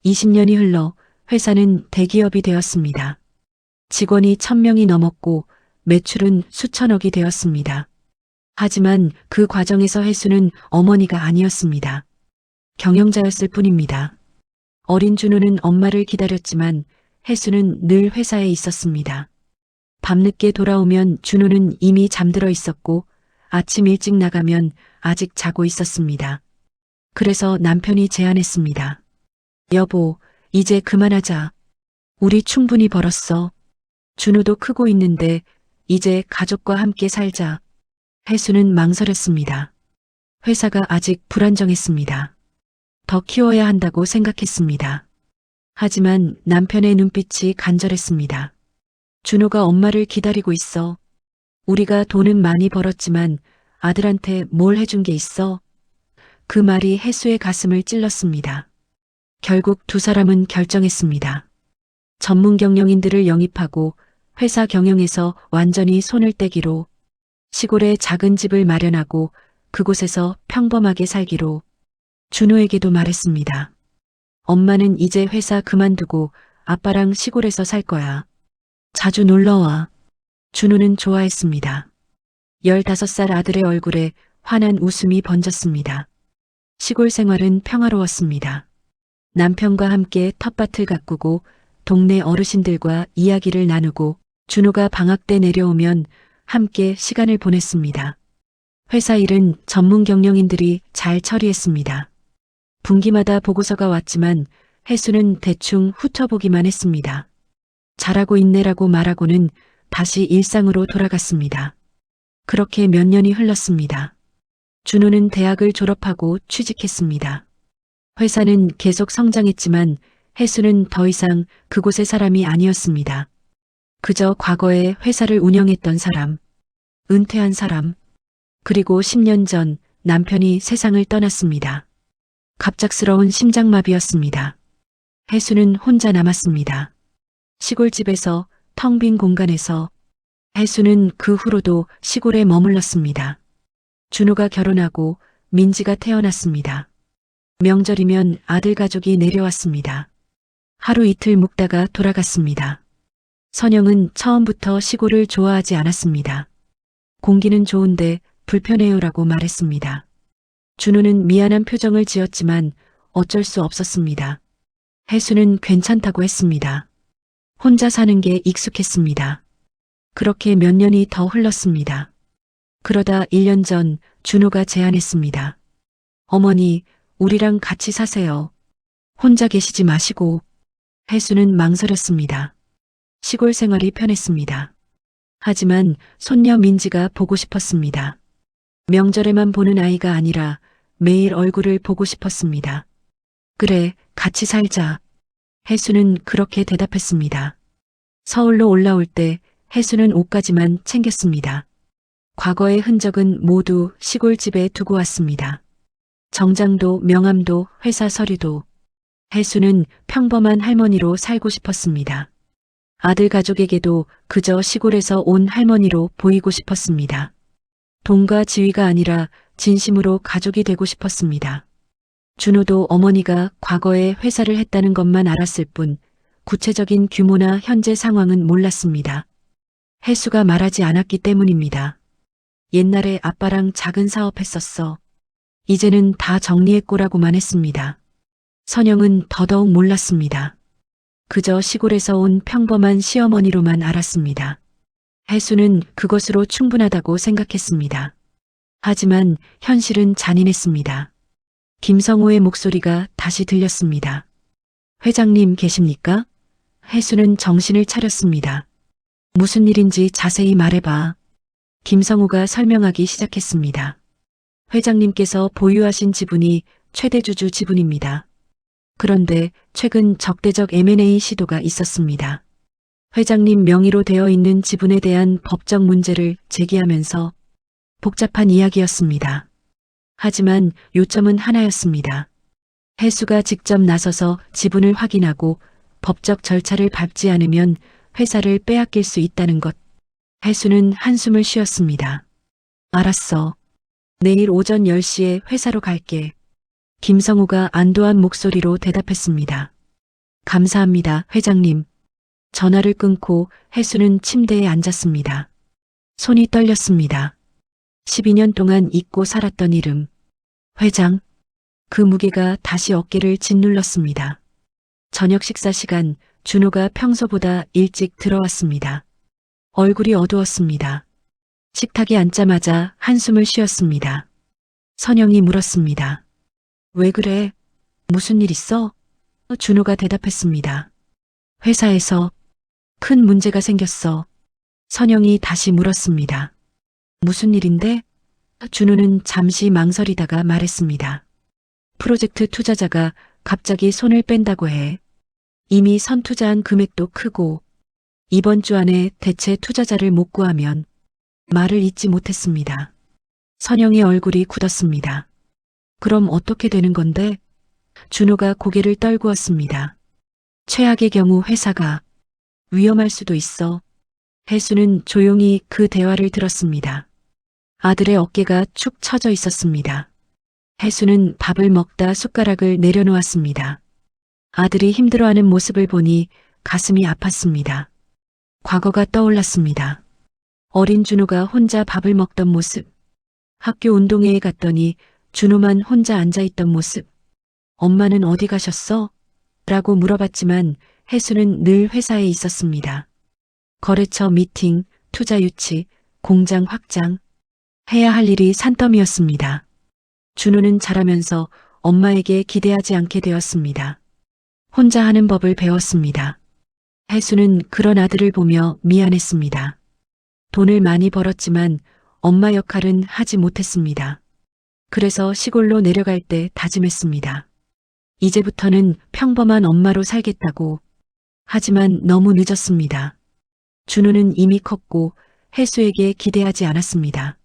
[SPEAKER 3] 20년이 흘러 회사는 대기업이 되었습니다. 직원이 1000명이 넘었고 매출은 수천억이 되었습니다. 하지만 그 과정에서 혜수는 어머니가 아니었습니다. 경영자였을 뿐입니다. 어린 준호는 엄마를 기다렸지만 혜수는 늘 회사에 있었습니다. 밤늦게 돌아오면 준호는 이미 잠들어 있었고 아침 일찍 나가면 아직 자고 있었습니다. 그래서 남편이 제안했습니다. 여보, 이제 그만하자. 우리 충분히 벌었어. 준호도 크고 있는데 이제 가족과 함께 살자. 혜수는 망설였습니다. 회사가 아직 불안정했습니다. 더 키워야 한다고 생각했습니다. 하지만 남편의 눈빛이 간절했습니다. 준호가 엄마를 기다리고 있어. 우리가 돈은 많이 벌었지만 아들한테 뭘 해준 게 있어? 그 말이 혜수의 가슴을 찔렀습니다. 결국 두 사람은 결정했습니다. 전문 경영인들을 영입하고 회사 경영에서 완전히 손을 떼기로, 시골에 작은 집을 마련하고 그곳에서 평범하게 살기로. 준호에게도 말했습니다. 엄마는 이제 회사 그만두고 아빠랑 시골에서 살 거야. 자주 놀러와. 준호는 좋아했습니다. 15살 아들의 얼굴에 환한 웃음이 번졌습니다. 시골 생활은 평화로웠습니다. 남편과 함께 텃밭을 가꾸고 동네 어르신들과 이야기를 나누고 준호가 방학 때 내려오면 함께 시간을 보냈습니다. 회사 일은 전문 경영인들이 잘 처리했습니다. 분기마다 보고서가 왔지만 혜수는 대충 훑어보기만 했습니다. 잘하고 있네라고 말하고는 다시 일상으로 돌아갔습니다. 그렇게 몇 년이 흘렀습니다. 준호는 대학을 졸업하고 취직했습니다. 회사는 계속 성장했지만 혜수는 더 이상 그곳의 사람이 아니었습니다. 그저 과거에 회사를 운영했던 사람, 은퇴한 사람, 그리고 10년 전 남편이 세상을 떠났습니다. 갑작스러운 심장마비였습니다. 혜수는 혼자 남았습니다. 시골집에서 텅 빈 공간에서. 혜수는 그 후로도 시골에 머물렀습니다. 준호가 결혼하고 민지가 태어났습니다. 명절이면 아들 가족이 내려왔습니다. 하루 이틀 묵다가 돌아갔습니다. 선영은 처음부터 시골을 좋아하지 않았습니다. 공기는 좋은데 불편해요라고 말했습니다. 준호는 미안한 표정을 지었지만 어쩔 수 없었습니다. 혜수는 괜찮다고 했습니다. 혼자 사는 게 익숙했습니다. 그렇게 몇 년이 더 흘렀습니다. 그러다 1년 전 준호가 제안했습니다. 어머니, 우리랑 같이 사세요. 혼자 계시지 마시고. 혜수는 망설였습니다. 시골 생활이 편했습니다. 하지만 손녀 민지가 보고 싶었습니다. 명절에만 보는 아이가 아니라 매일 얼굴을 보고 싶었습니다. 그래, 같이 살자. 혜수는 그렇게 대답했습니다. 서울로 올라올 때 혜수는 옷까지만 챙겼습니다. 과거의 흔적은 모두 시골집에 두고 왔습니다. 정장도 명함도 회사 서류도. 혜수는 평범한 할머니로 살고 싶었습니다. 아들 가족에게도 그저 시골에서 온 할머니로 보이고 싶었습니다. 돈과 지위가 아니라 진심으로 가족이 되고 싶었습니다. 준호도 어머니가 과거에 회사를 했다는 것만 알았을 뿐 구체적인 규모나 현재 상황은 몰랐습니다. 혜수가 말하지 않았기 때문입니다. 옛날에 아빠랑 작은 사업 했었어. 이제는 다 정리했고라고만 했습니다. 선영은 더더욱 몰랐습니다. 그저 시골에서 온 평범한 시어머니로만 알았습니다. 혜수는 그것으로 충분하다고 생각했습니다. 하지만 현실은 잔인했습니다. 김성호의 목소리가 다시 들렸습니다. 회장님 계십니까? 혜수는 정신을 차렸습니다. 무슨 일인지 자세히 말해봐. 김성호가 설명하기 시작했습니다. 회장님께서 보유하신 지분이 최대주주 지분입니다. 그런데 최근 적대적 M&A 시도가 있었습니다. 회장님 명의로 되어 있는 지분에 대한 법적 문제를 제기하면서 복잡한 이야기였습니다. 하지만 요점은 하나였습니다. 혜수가 직접 나서서 지분을 확인하고 법적 절차를 밟지 않으면 회사를 빼앗길 수 있다는 것. 혜수는 한숨을 쉬었습니다. 알았어. 내일 오전 10시에 회사로 갈게. 김성우가 안도한 목소리로 대답했습니다. 감사합니다, 회장님. 전화를 끊고 혜수는 침대에 앉았습니다. 손이 떨렸습니다. 12년 동안 잊고 살았던 이름. 회장. 그 무게가 다시 어깨를 짓눌렀습니다. 저녁 식사 시간, 준호가 평소보다 일찍 들어왔습니다. 얼굴이 어두웠습니다. 식탁에 앉자마자 한숨을 쉬었습니다. 선영이 물었습니다. 왜 그래? 무슨 일 있어? 준호가 대답했습니다. 회사에서 큰 문제가 생겼어. 선영이 다시 물었습니다. 무슨 일인데? 준호는 잠시 망설이다가 말했습니다. 프로젝트 투자자가 갑자기 손을 뺀다고 해. 이미 선투자한 금액도 크고 이번 주 안에 대체 투자자를 못 구하면 말을 잇지 못했습니다. 선영의 얼굴이 굳었습니다. 그럼 어떻게 되는 건데? 준호가 고개를 떨구었습니다. 최악의 경우 회사가 위험할 수도 있어. 혜수는 조용히 그 대화를 들었습니다. 아들의 어깨가 축 처져 있었습니다. 혜수는 밥을 먹다 숟가락을 내려놓았습니다. 아들이 힘들어하는 모습을 보니 가슴이 아팠습니다. 과거가 떠올랐습니다. 어린 준호가 혼자 밥을 먹던 모습. 학교 운동회에 갔더니 준호만 혼자 앉아있던 모습. 엄마는 어디 가셨어? 라고 물어봤지만 혜수는 늘 회사에 있었습니다. 거래처 미팅, 투자 유치, 공장 확장. 해야 할 일이 산더미였습니다. 준호는 자라면서 엄마에게 기대하지 않게 되었습니다. 혼자 하는 법을 배웠습니다. 혜수는 그런 아들을 보며 미안했습니다. 돈을 많이 벌었지만 엄마 역할은 하지 못했습니다. 그래서 시골로 내려갈 때 다짐했습니다. 이제부터는 평범한 엄마로 살겠다고. 하지만 너무 늦었습니다. 준호는 이미 컸고 혜수에게 기대하지 않았습니다.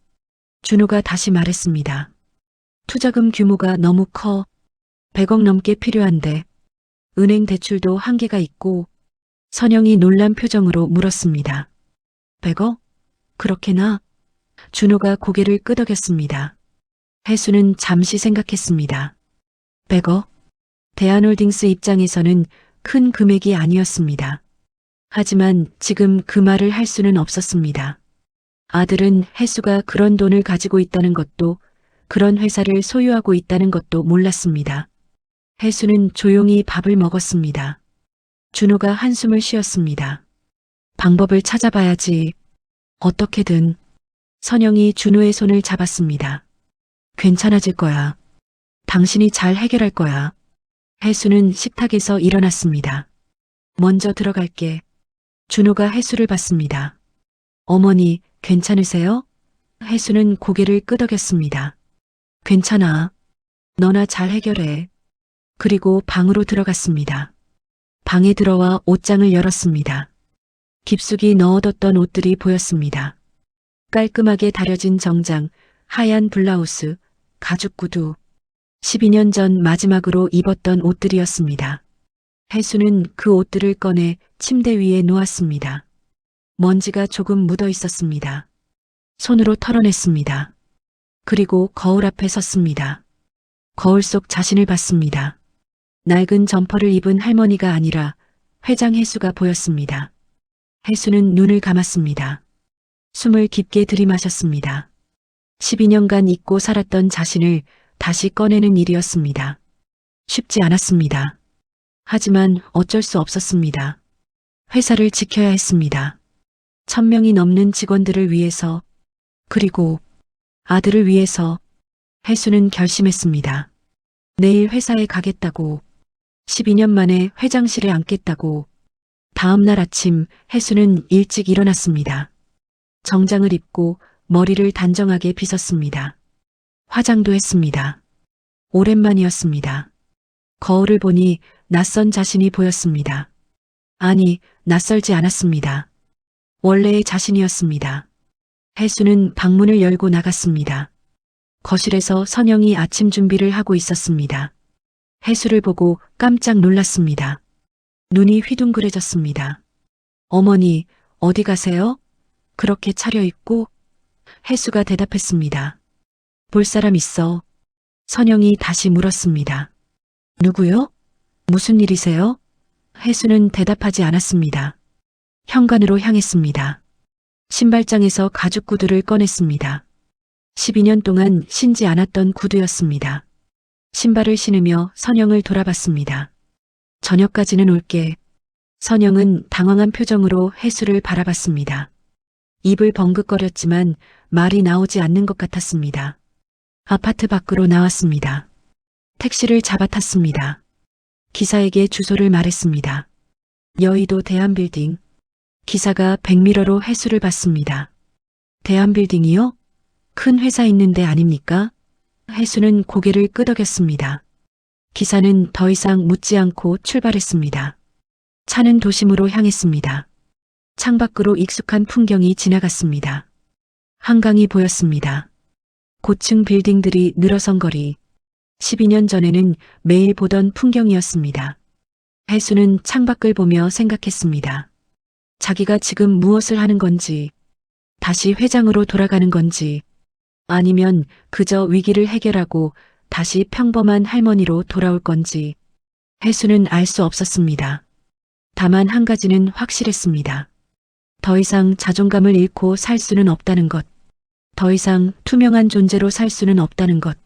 [SPEAKER 3] 준호가 다시 말했습니다. 투자금 규모가 너무 커. 100억 넘게 필요한데 은행 대출도 한계가 있고. 선영이 놀란 표정으로 물었습니다. 100억? 그렇게나? 준호가 고개를 끄덕였습니다. 혜수는 잠시 생각했습니다. 100억? 대한홀딩스 입장에서는 큰 금액이 아니었습니다. 하지만 지금 그 말을 할 수는 없었습니다. 아들은 혜수가 그런 돈을 가지고 있다는 것도 그런 회사를 소유하고 있다는 것도 몰랐습니다. 혜수는 조용히 밥을 먹었습니다. 준호가 한숨을 쉬었습니다. 방법을 찾아봐야지. 어떻게든. 선영이 준호의 손을 잡았습니다. 괜찮아질 거야. 당신이 잘 해결할 거야. 혜수는 식탁에서 일어났습니다. 먼저 들어갈게. 준호가 혜수를 봤습니다. 어머니, 괜찮으세요? 혜수는 고개를 끄덕였습니다. 괜찮아. 너나 잘 해결해. 그리고 방으로 들어갔습니다. 방에 들어와 옷장을 열었습니다. 깊숙이 넣어뒀던 옷들이 보였습니다. 깔끔하게 다려진 정장, 하얀 블라우스, 가죽 구두. 12년 전 마지막으로 입었던 옷들이었습니다. 혜수는 그 옷들을 꺼내 침대 위에 놓았습니다. 먼지가 조금 묻어 있었습니다. 손으로 털어냈습니다. 그리고 거울 앞에 섰습니다. 거울 속 자신을 봤습니다. 낡은 점퍼를 입은 할머니가 아니라 회장 혜수가 보였습니다. 혜수는 눈을 감았습니다. 숨을 깊게 들이마셨습니다. 12년간 잊고 살았던 자신을 다시 꺼내는 일이었습니다. 쉽지 않았습니다. 하지만 어쩔 수 없었습니다. 회사를 지켜야 했습니다. 1000명이 넘는 직원들을 위해서, 그리고 아들을 위해서 혜수는 결심했습니다. 내일 회사에 가겠다고, 12년 만에 회장실에 앉겠다고. 다음 날 아침 혜수는 일찍 일어났습니다. 정장을 입고 머리를 단정하게 빗었습니다. 화장도 했습니다. 오랜만이었습니다. 거울을 보니 낯선 자신이 보였습니다. 아니, 낯설지 않았습니다. 원래의 자신이었습니다. 혜수는 방문을 열고 나갔습니다. 거실에서 선영이 아침 준비를 하고 있었습니다. 혜수를 보고 깜짝 놀랐습니다. 눈이 휘둥그레졌습니다. 어머니, 어디 가세요? 그렇게 차려입고? 혜수가 대답했습니다. 볼 사람 있어. 선영이 다시 물었습니다. 누구요? 무슨 일이세요? 혜수는 대답하지 않았습니다. 현관으로 향했습니다. 신발장에서 가죽 구두를 꺼냈습니다. 12년 동안 신지 않았던 구두였습니다. 신발을 신으며 선영을 돌아봤습니다. 저녁까지는 올게. 선영은 당황한 표정으로 혜수를 바라봤습니다. 입을 벙긋거렸지만 말이 나오지 않는 것 같았습니다. 아파트 밖으로 나왔습니다. 택시를 잡아탔습니다. 기사에게 주소를 말했습니다. 여의도 대한빌딩. 기사가 백미러로 혜수를 봤습니다. 대한빌딩이요? 큰 회사 있는데 아닙니까? 혜수는 고개를 끄덕였습니다. 기사는 더 이상 묻지 않고 출발했습니다. 차는 도심으로 향했습니다. 창밖으로 익숙한 풍경이 지나갔습니다. 한강이 보였습니다. 고층 빌딩들이 늘어선 거리. 12년 전에는 매일 보던 풍경이었습니다. 혜수는 창밖을 보며 생각했습니다. 자기가 지금 무엇을 하는 건지, 다시 회장으로 돌아가는 건지, 아니면 그저 위기를 해결하고 다시 평범한 할머니로 돌아올 건지. 혜수는 알 수 없었습니다. 다만 한 가지는 확실했습니다. 더 이상 자존감을 잃고 살 수는 없다는 것. 더 이상 투명한 존재로 살 수는 없다는 것.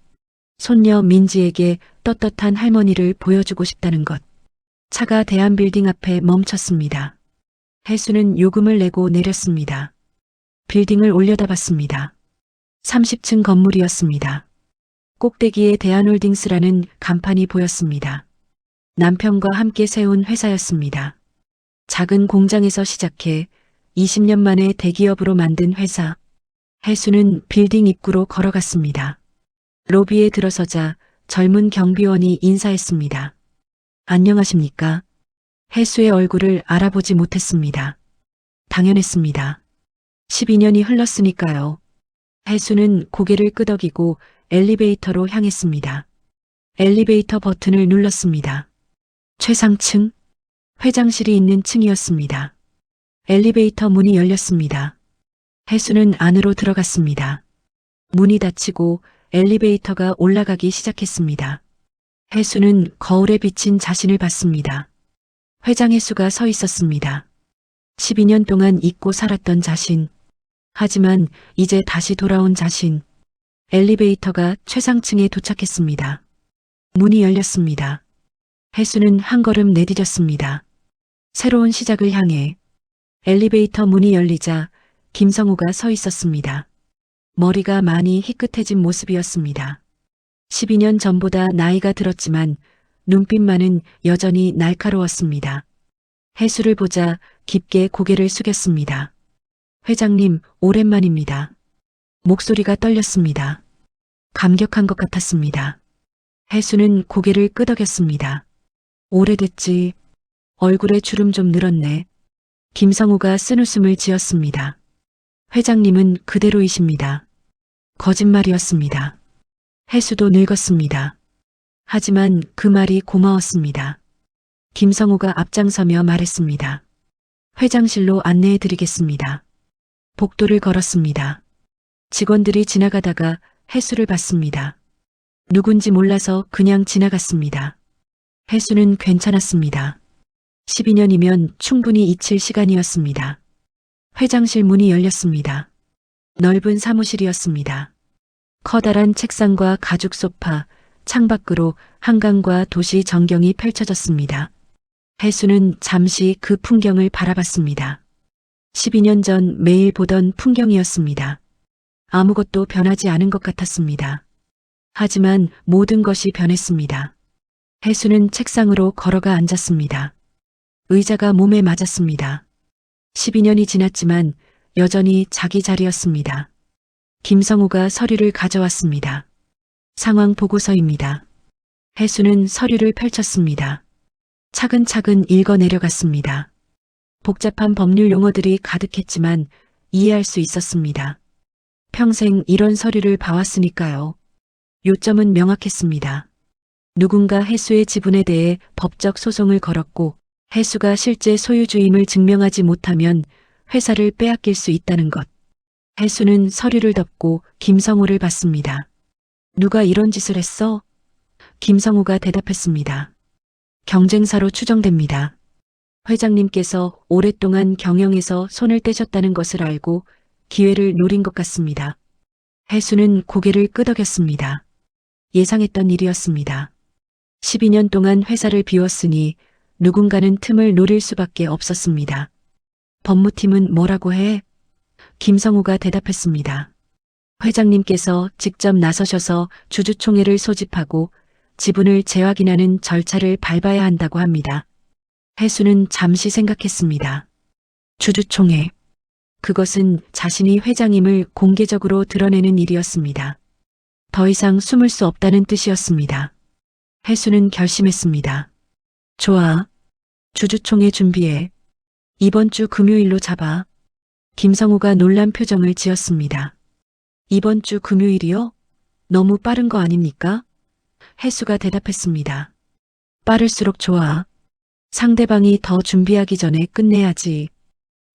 [SPEAKER 3] 손녀 민지에게 떳떳한 할머니를 보여주고 싶다는 것. 차가 대한빌딩 앞에 멈췄습니다. 혜수는 요금을 내고 내렸습니다. 빌딩을 올려다봤습니다. 30층 건물이었습니다. 꼭대기에 대한홀딩스라는 간판이 보였습니다. 남편과 함께 세운 회사였습니다. 작은 공장에서 시작해 20년 만에 대기업으로 만든 회사. 혜수는 빌딩 입구로 걸어갔습니다. 로비에 들어서자 젊은 경비원이 인사했습니다. 안녕하십니까? 혜수의 얼굴을 알아보지 못했습니다. 당연했습니다. 12년이 흘렀으니까요. 혜수는 고개를 끄덕이고 엘리베이터로 향했습니다. 엘리베이터 버튼을 눌렀습니다. 최상층, 회장실이 있는 층이었습니다. 엘리베이터 문이 열렸습니다. 혜수는 안으로 들어갔습니다. 문이 닫히고 엘리베이터가 올라가기 시작했습니다. 혜수는 거울에 비친 자신을 봤습니다. 회장 혜수가 서 있었습니다. 12년 동안 잊고 살았던 자신. 하지만 이제 다시 돌아온 자신. 엘리베이터가 최상층에 도착했습니다. 문이 열렸습니다. 혜수는 한 걸음 내디뎠습니다. 새로운 시작을 향해. 엘리베이터 문이 열리자 김성우가 서 있었습니다. 머리가 많이 희끗해진 모습이었습니다. 12년 전보다 나이가 들었지만 눈빛만은 여전히 날카로웠습니다. 해수를 보자 깊게 고개를 숙였습니다. 회장님, 오랜만입니다. 목소리가 떨렸습니다. 감격한 것 같았습니다. 해수는 고개를 끄덕였습니다. 오래됐지. 얼굴에 주름 좀 늘었네. 김성우가 쓴웃음을 지었습니다. 회장님은 그대로이십니다. 거짓말이었습니다. 해수도 늙었습니다. 하지만 그 말이 고마웠습니다. 김성우가 앞장서며 말했습니다. 회장실로 안내해 드리겠습니다. 복도를 걸었습니다. 직원들이 지나가다가 해수를 봤습니다. 누군지 몰라서 그냥 지나갔습니다. 해수는 괜찮았습니다. 12년이면 충분히 잊힐 시간이었습니다. 회장실 문이 열렸습니다. 넓은 사무실이었습니다. 커다란 책상과 가죽 소파, 창밖으로 한강과 도시 전경이 펼쳐졌습니다. 해수는 잠시 그 풍경을 바라봤습니다. 12년 전 매일 보던 풍경이었습니다. 아무것도 변하지 않은 것 같았습니다. 하지만 모든 것이 변했습니다. 해수는 책상으로 걸어가 앉았습니다. 의자가 몸에 맞았습니다. 12년이 지났지만 여전히 자기 자리였습니다. 김성우가 서류를 가져왔습니다. 상황 보고서입니다. 해수는 서류를 펼쳤습니다. 차근차근 읽어 내려갔습니다. 복잡한 법률 용어들이 가득했지만 이해할 수 있었습니다. 평생 이런 서류를 봐왔으니까요. 요점은 명확했습니다. 누군가 해수의 지분에 대해 법적 소송을 걸었고 해수가 실제 소유주임을 증명하지 못하면 회사를 빼앗길 수 있다는 것. 해수는 서류를 덮고 김성우를 봤습니다. 누가 이런 짓을 했어? 김성우가 대답했습니다. 경쟁사로 추정됩니다. 회장님께서 오랫동안 경영에서 손을 떼셨다는 것을 알고 기회를 노린 것 같습니다. 해수는 고개를 끄덕였습니다. 예상했던 일이었습니다. 12년 동안 회사를 비웠으니 누군가는 틈을 노릴 수밖에 없었습니다. 법무팀은 뭐라고 해? 김성우가 대답했습니다. 회장님께서 직접 나서셔서 주주총회를 소집하고 지분을 재확인하는 절차를 밟아야 한다고 합니다. 해수는 잠시 생각했습니다. 주주총회. 그것은 자신이 회장임을 공개적으로 드러내는 일이었습니다. 더 이상 숨을 수 없다는 뜻이었습니다. 해수는 결심했습니다. 좋아. 주주총회 준비해. 이번 주 금요일로 잡아. 김성우가 놀란 표정을 지었습니다. 이번 주 금요일이요? 너무 빠른 거 아닙니까? 해수가 대답했습니다. 빠를수록 좋아. 상대방이 더 준비하기 전에 끝내야지.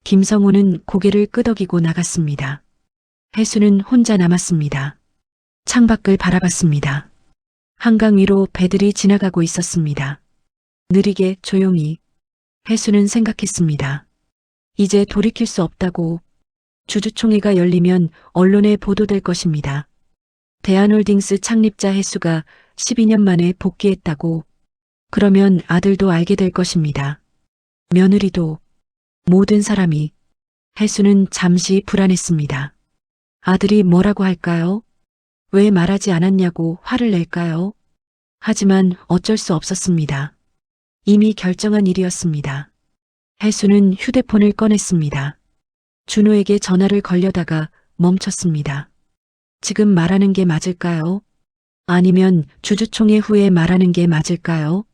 [SPEAKER 3] 김성우는 고개를 끄덕이고 나갔습니다. 해수는 혼자 남았습니다. 창밖을 바라봤습니다. 한강 위로 배들이 지나가고 있었습니다. 느리게 조용히. 해수는 생각했습니다. 이제 돌이킬 수 없다고. 주주총회가 열리면 언론에 보도될 것입니다. 대한홀딩스 창립자 해수가 12년 만에 복귀했다고. 그러면 아들도 알게 될 것입니다. 며느리도. 모든 사람이. 해수는 잠시 불안했습니다. 아들이 뭐라고 할까요? 왜 말하지 않았냐고 화를 낼까요? 하지만 어쩔 수 없었습니다. 이미 결정한 일이었습니다. 해수는 휴대폰을 꺼냈습니다. 준호에게 전화를 걸려다가 멈췄습니다. 지금 말하는 게 맞을까요? 아니면 주주총회 후에 말하는 게 맞을까요?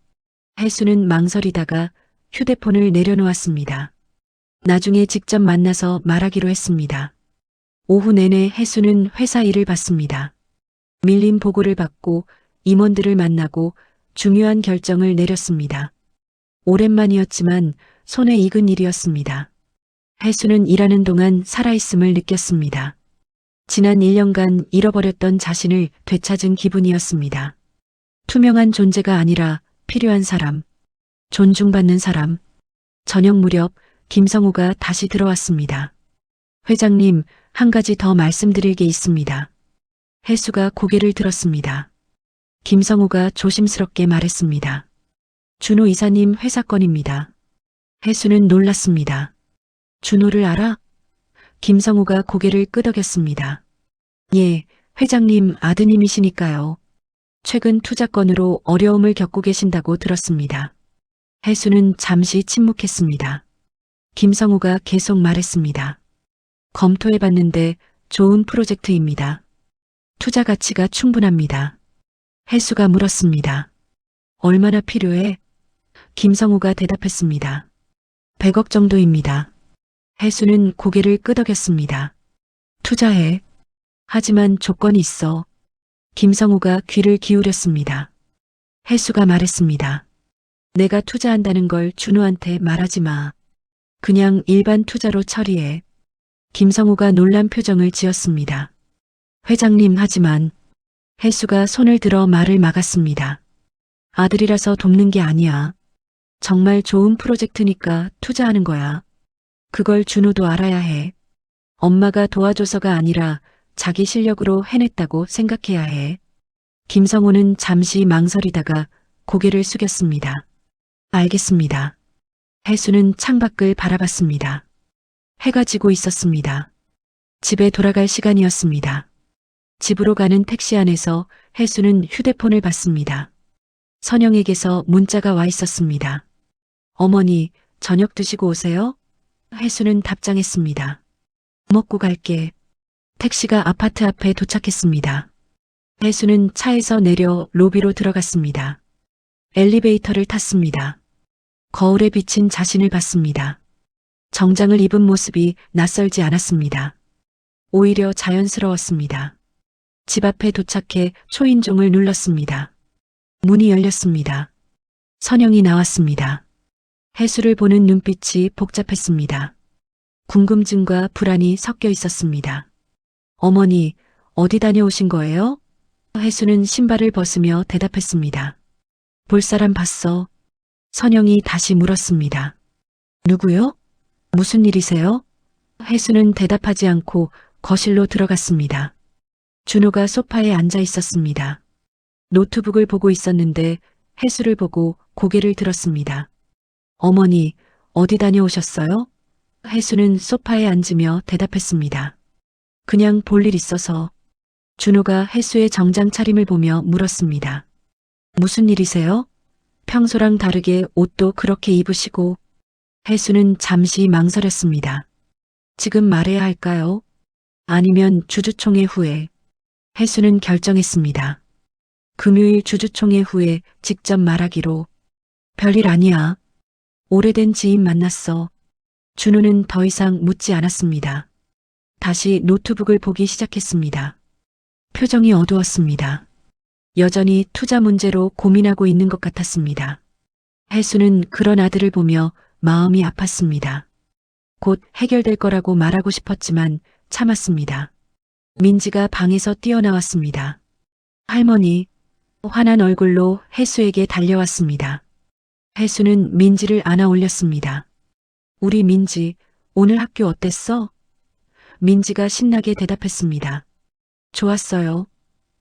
[SPEAKER 3] 해수는 망설이다가 휴대폰을 내려놓았습니다. 나중에 직접 만나서 말하기로 했습니다. 오후 내내 해수는 회사 일을 봤습니다. 밀린 보고를 받고 임원들을 만나고 중요한 결정을 내렸습니다. 오랜만이었지만 손에 익은 일이었습니다. 해수는 일하는 동안 살아있음을 느꼈습니다. 지난 1년간 잃어버렸던 자신을 되찾은 기분이었습니다. 투명한 존재가 아니라 필요한 사람, 존중받는 사람. 저녁 무렵 김성우가 다시 들어왔습니다. 회장님, 한 가지 더 말씀드릴 게 있습니다. 해수가 고개를 들었습니다. 김성우가 조심스럽게 말했습니다. 준호 이사님 회사 건입니다. 해수는 놀랐습니다. 준호를 알아? 김성우가 고개를 끄덕였습니다. 예, 회장님 아드님이시니까요. 최근 투자건으로 어려움을 겪고 계신다고 들었습니다. 혜수는 잠시 침묵했습니다. 김성우가 계속 말했습니다. 검토해봤는데 좋은 프로젝트입니다. 투자 가치가 충분합니다. 혜수가 물었습니다. 얼마나 필요해? 김성우가 대답했습니다. 100억 정도입니다. 혜수는 고개를 끄덕였습니다. 투자해. 하지만 조건이 있어. 김성우가 귀를 기울였습니다. 혜수가 말했습니다. 내가 투자한다는 걸 준호한테 말하지 마. 그냥 일반 투자로 처리해. 김성우가 놀란 표정을 지었습니다. 회장님 하지만 혜수가 손을 들어 말을 막았습니다. 아들이라서 돕는 게 아니야. 정말 좋은 프로젝트니까 투자하는 거야. 그걸 준호도 알아야 해. 엄마가 도와줘서가 아니라 자기 실력으로 해냈다고 생각해야 해. 김성우는 잠시 망설이다가 고개를 숙였습니다. 알겠습니다. 혜수는 창밖을 바라봤습니다. 해가 지고 있었습니다. 집에 돌아갈 시간이었습니다. 집으로 가는 택시 안에서 혜수는 휴대폰을 봤습니다. 선영에게서 문자가 와 있었습니다. 어머니, 저녁 드시고 오세요? 혜수는 답장했습니다. 먹고 갈게. 택시가 아파트 앞에 도착했습니다. 혜수는 차에서 내려 로비로 들어갔습니다. 엘리베이터를 탔습니다. 거울에 비친 자신을 봤습니다. 정장을 입은 모습이 낯설지 않았습니다. 오히려 자연스러웠습니다. 집 앞에 도착해 초인종을 눌렀습니다. 문이 열렸습니다. 선영이 나왔습니다. 혜수를 보는 눈빛이 복잡했습니다. 궁금증과 불안이 섞여 있었습니다. 어머니, 어디 다녀오신 거예요? 혜수는 신발을 벗으며 대답했습니다. 볼 사람 봤어. 선영이 다시 물었습니다. 누구요? 무슨 일이세요? 혜수는 대답하지 않고 거실로 들어갔습니다. 준호가 소파에 앉아 있었습니다. 노트북을 보고 있었는데 혜수를 보고 고개를 들었습니다. 어머니, 어디 다녀오셨어요? 혜수는 소파에 앉으며 대답했습니다. 그냥 볼 일 있어서. 준호가 혜수의 정장 차림을 보며 물었습니다. 무슨 일이세요? 평소랑 다르게 옷도 그렇게 입으시고. 혜수는 잠시 망설였습니다. 지금 말해야 할까요? 아니면 주주총회 후에. 혜수는 결정했습니다. 금요일 주주총회 후에 직접 말하기로. 별일 아니야. 오래된 지인 만났어. 준호는 더 이상 묻지 않았습니다. 다시 노트북을 보기 시작했습니다. 표정이 어두웠습니다. 여전히 투자 문제로 고민하고 있는 것 같았습니다. 혜수는 그런 아들을 보며 마음이 아팠습니다. 곧 해결될 거라고 말하고 싶었지만 참았습니다. 민지가 방에서 뛰어나왔습니다. 할머니, 화난 얼굴로 혜수에게 달려왔습니다. 혜수는 민지를 안아 올렸습니다. 우리 민지, 오늘 학교 어땠어? 민지가 신나게 대답했습니다. 좋았어요.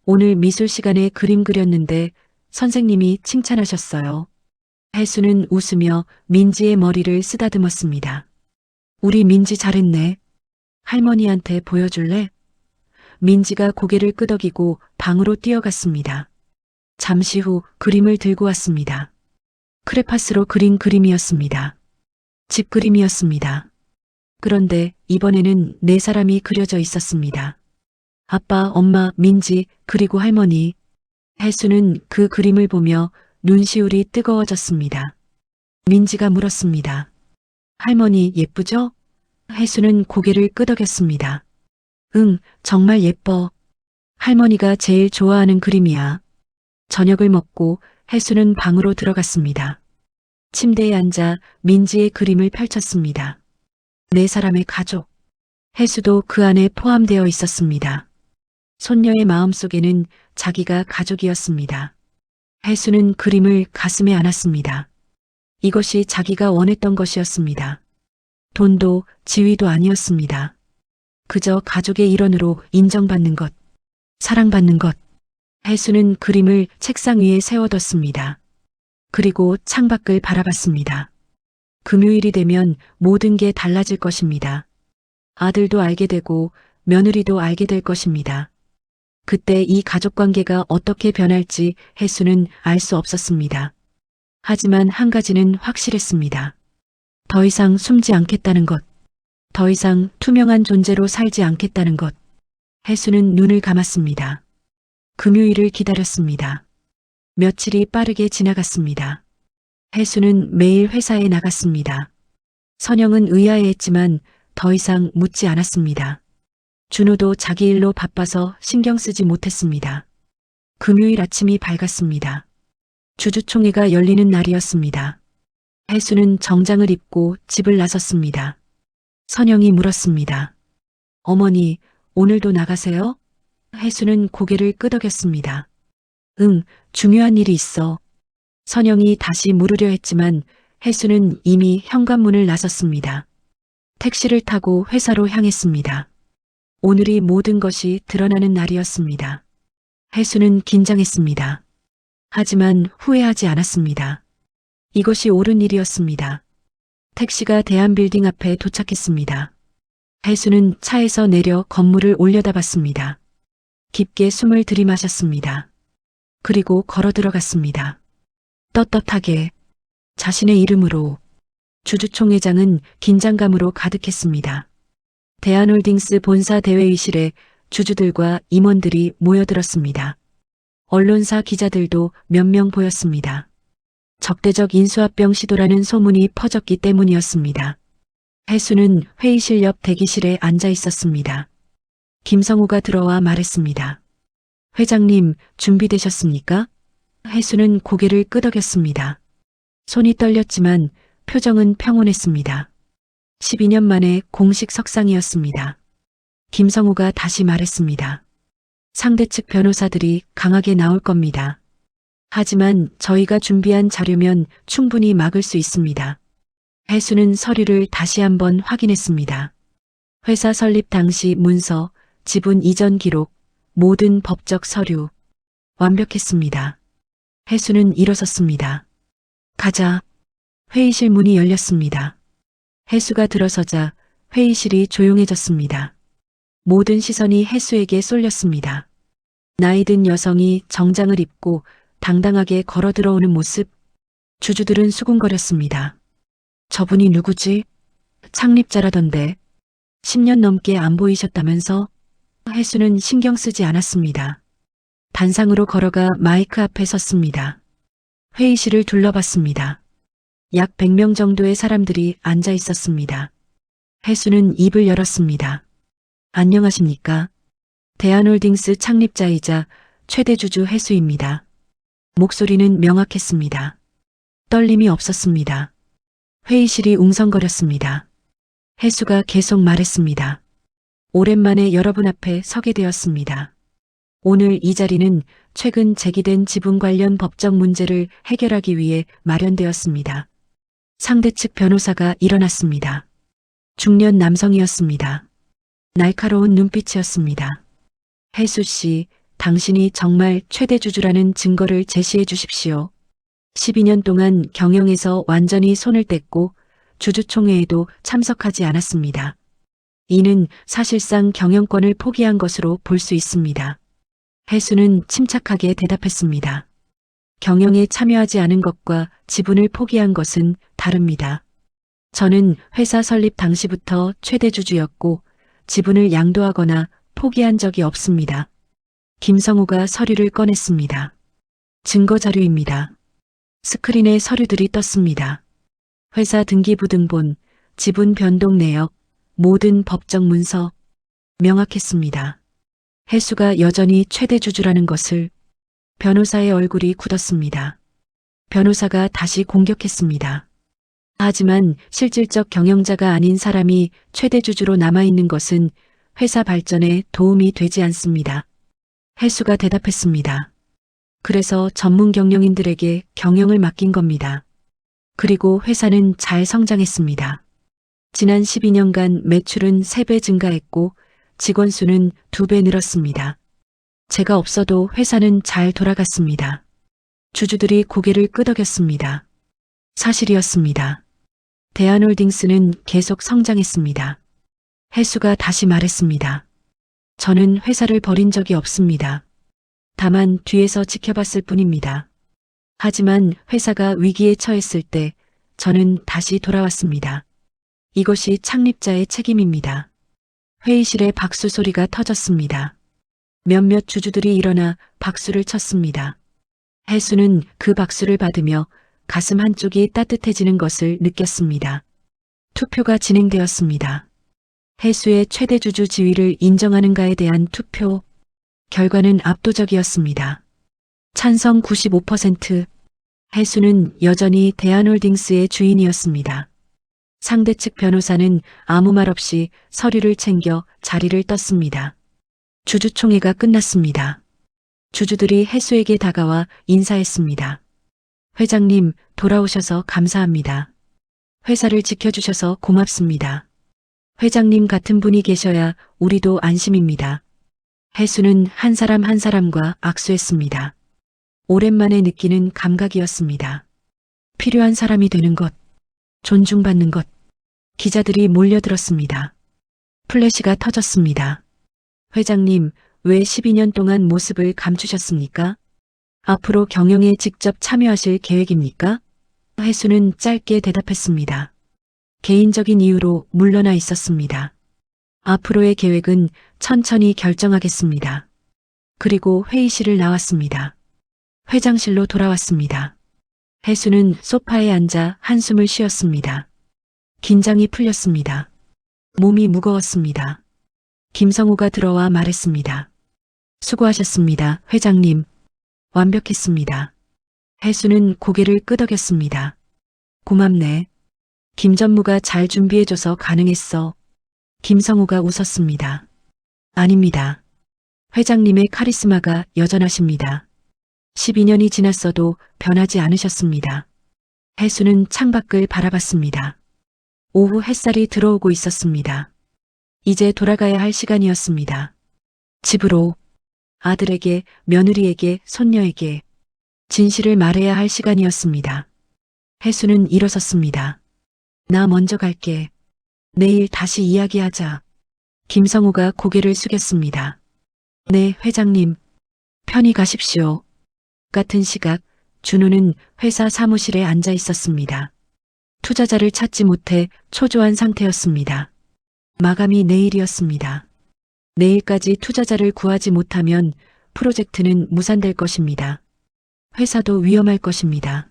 [SPEAKER 3] 오늘 미술 시간에 그림 그렸는데 선생님이 칭찬하셨어요. 혜수는 웃으며 민지의 머리를 쓰다듬었습니다. 우리 민지 잘했네. 할머니한테 보여줄래? 민지가 고개를 끄덕이고 방으로 뛰어갔습니다. 잠시 후 그림을 들고 왔습니다. 크레파스로 그린 그림이었습니다. 집 그림이었습니다. 그런데 이번에는 네 사람이 그려져 있었습니다. 아빠, 엄마, 민지, 그리고 할머니. 혜수는 그 그림을 보며 눈시울이 뜨거워졌습니다. 민지가 물었습니다. 할머니 예쁘죠? 혜수는 고개를 끄덕였습니다. 응, 정말 예뻐. 할머니가 제일 좋아하는 그림이야. 저녁을 먹고 혜수는 방으로 들어갔습니다. 침대에 앉아 민지의 그림을 펼쳤습니다. 네 사람의 가족. 혜수도 그 안에 포함되어 있었습니다. 손녀의 마음속에는 자기가 가족이었습니다. 혜수는 그림을 가슴에 안았습니다. 이것이 자기가 원했던 것이었습니다. 돈도 지위도 아니었습니다. 그저 가족의 일원으로 인정받는 것, 사랑받는 것. 혜수는 그림을 책상 위에 세워뒀습니다. 그리고 창밖을 바라봤습니다. 금요일이 되면 모든 게 달라질 것입니다. 아들도 알게 되고 며느리도 알게 될 것입니다. 그때 이 가족관계가 어떻게 변할지 혜수는 알 수 없었습니다. 하지만 한 가지는 확실했습니다. 더 이상 숨지 않겠다는 것. 더 이상 투명한 존재로 살지 않겠다는 것. 혜수는 눈을 감았습니다. 금요일을 기다렸습니다. 며칠이 빠르게 지나갔습니다. 혜수는 매일 회사에 나갔습니다. 선영은 의아해했지만 더 이상 묻지 않았습니다. 준호도 자기 일로 바빠서 신경 쓰지 못했습니다. 금요일 아침이 밝았습니다. 주주총회가 열리는 날이었습니다. 혜수는 정장을 입고 집을 나섰습니다. 선영이 물었습니다. 어머니, 오늘도 나가세요? 혜수는 고개를 끄덕였습니다. 응, 중요한 일이 있어. 선영이 다시 물으려 했지만 혜수는 이미 현관문을 나섰습니다. 택시를 타고 회사로 향했습니다. 오늘이 모든 것이 드러나는 날이었습니다. 혜수는 긴장했습니다. 하지만 후회하지 않았습니다. 이것이 옳은 일이었습니다. 택시가 대한빌딩 앞에 도착했습니다. 혜수는 차에서 내려 건물을 올려다봤습니다. 깊게 숨을 들이마셨습니다. 그리고 걸어 들어갔습니다. 떳떳하게 자신의 이름으로. 주주총회장은 긴장감으로 가득했습니다. 대한홀딩스 본사 대회의실에 주주들과 임원들이 모여들었습니다. 언론사 기자들도 몇 명 보였습니다. 적대적 인수합병 시도라는 소문이 퍼졌기 때문이었습니다. 혜수는 회의실 옆 대기실에 앉아 있었습니다. 김성우가 들어와 말했습니다. 회장님, 준비되셨습니까? 혜수는 고개를 끄덕였습니다. 손이 떨렸지만 표정은 평온했습니다. 12년 만에 공식 석상이었습니다. 김성우가 다시 말했습니다. 상대 측 변호사들이 강하게 나올 겁니다. 하지만 저희가 준비한 자료면 충분히 막을 수 있습니다. 혜수는 서류를 다시 한번 확인했습니다. 회사 설립 당시 문서, 지분 이전 기록, 모든 법적 서류. 완벽했습니다. 혜수는 일어섰습니다. 가자. 회의실 문이 열렸습니다. 혜수가 들어서자 회의실이 조용해졌습니다. 모든 시선이 혜수에게 쏠렸습니다. 나이든 여성이 정장을 입고 당당하게 걸어 들어오는 모습. 주주들은 수군거렸습니다. 저분이 누구지? 창립자라던데. 10년 넘게 안 보이셨다면서? 혜수는 신경 쓰지 않았습니다. 단상으로 걸어가 마이크 앞에 섰습니다. 회의실을 둘러봤습니다. 약 100명 정도의 사람들이 앉아 있었습니다. 혜수는 입을 열었습니다. 안녕하십니까? 대한홀딩스 창립자이자 최대 주주 혜수입니다. 목소리는 명확했습니다. 떨림이 없었습니다. 회의실이 웅성거렸습니다. 혜수가 계속 말했습니다. 오랜만에 여러분 앞에 서게 되었습니다. 오늘 이 자리는 최근 제기된 지분 관련 법적 문제를 해결하기 위해 마련되었습니다. 상대 측 변호사가 일어났습니다. 중년 남성이었습니다. 날카로운 눈빛이었습니다. 혜수 씨, 당신이 정말 최대 주주라는 증거를 제시해 주십시오. 12년 동안 경영에서 완전히 손을 뗐고 주주총회에도 참석하지 않았습니다. 이는 사실상 경영권을 포기한 것으로 볼 수 있습니다. 혜수는 침착하게 대답했습니다. 경영에 참여하지 않은 것과 지분을 포기한 것은 다릅니다. 저는 회사 설립 당시부터 최대 주주였고 지분을 양도하거나 포기한 적이 없습니다. 김성우가 서류를 꺼냈습니다. 증거 자료입니다. 스크린에 서류들이 떴습니다. 회사 등기부등본, 지분 변동 내역, 모든 법적 문서. 명확했습니다. 혜수가 여전히 최대 주주라는 것을. 변호사의 얼굴이 굳었습니다. 변호사가 다시 공격했습니다. 하지만 실질적 경영자가 아닌 사람이 최대 주주로 남아있는 것은 회사 발전에 도움이 되지 않습니다. 혜수가 대답했습니다. 그래서 전문 경영인들에게 경영을 맡긴 겁니다. 그리고 회사는 잘 성장했습니다. 지난 12년간 매출은 3배 증가했고 직원 수는 2배 늘었습니다. 제가 없어도 회사는 잘 돌아갔습니다. 주주들이 고개를 끄덕였습니다. 사실이었습니다. 대한홀딩스는 계속 성장했습니다. 혜수가 다시 말했습니다. 저는 회사를 버린 적이 없습니다. 다만 뒤에서 지켜봤을 뿐입니다. 하지만 회사가 위기에 처했을 때 저는 다시 돌아왔습니다. 이것이 창립자의 책임입니다. 회의실에 박수 소리가 터졌습니다. 몇몇 주주들이 일어나 박수를 쳤습니다. 해수는 그 박수를 받으며 가슴 한쪽이 따뜻해지는 것을 느꼈습니다. 투표가 진행되었습니다. 해수의 최대 주주 지위를 인정하는가에 대한 투표. 결과는 압도적이었습니다. 찬성 95%. 해수는 여전히 대한홀딩스의 주인이었습니다. 상대 측 변호사는 아무 말 없이 서류를 챙겨 자리를 떴습니다. 주주총회가 끝났습니다. 주주들이 해수에게 다가와 인사했습니다. 회장님, 돌아오셔서 감사합니다. 회사를 지켜주셔서 고맙습니다. 회장님 같은 분이 계셔야 우리도 안심입니다. 해수는 한 사람 한 사람과 악수했습니다. 오랜만에 느끼는 감각이었습니다. 필요한 사람이 되는 것, 존중받는 것. 기자들이 몰려들었습니다. 플래시가 터졌습니다. 회장님, 왜 12년 동안 모습을 감추셨습니까? 앞으로 경영에 직접 참여하실 계획입니까? 해수는 짧게 대답했습니다. 개인적인 이유로 물러나 있었습니다. 앞으로의 계획은 천천히 결정하겠습니다. 그리고 회의실을 나왔습니다. 회장실로 돌아왔습니다. 해수는 소파에 앉아 한숨을 쉬었습니다. 긴장이 풀렸습니다. 몸이 무거웠습니다. 김성우가 들어와 말했습니다. 수고하셨습니다, 회장님. 완벽했습니다. 해수는 고개를 끄덕였습니다. 고맙네. 김 전무가 잘 준비해줘서 가능했어. 김성우가 웃었습니다. 아닙니다. 회장님의 카리스마가 여전하십니다. 12년이 지났어도 변하지 않으셨습니다. 해수는 창밖을 바라봤습니다. 오후 햇살이 들어오고 있었습니다. 이제 돌아가야 할 시간이었습니다. 집으로, 아들에게, 며느리에게, 손녀에게 진실을 말해야 할 시간이었습니다. 해수는 일어섰습니다. 나 먼저 갈게. 내일 다시 이야기하자. 김성우가 고개를 숙였습니다. 네, 회장님. 편히 가십시오. 같은 시각, 준우는 회사 사무실에 앉아 있었습니다. 투자자를 찾지 못해 초조한 상태였습니다. 마감이 내일이었습니다. 내일까지 투자자를 구하지 못하면 프로젝트는 무산될 것입니다. 회사도 위험할 것입니다.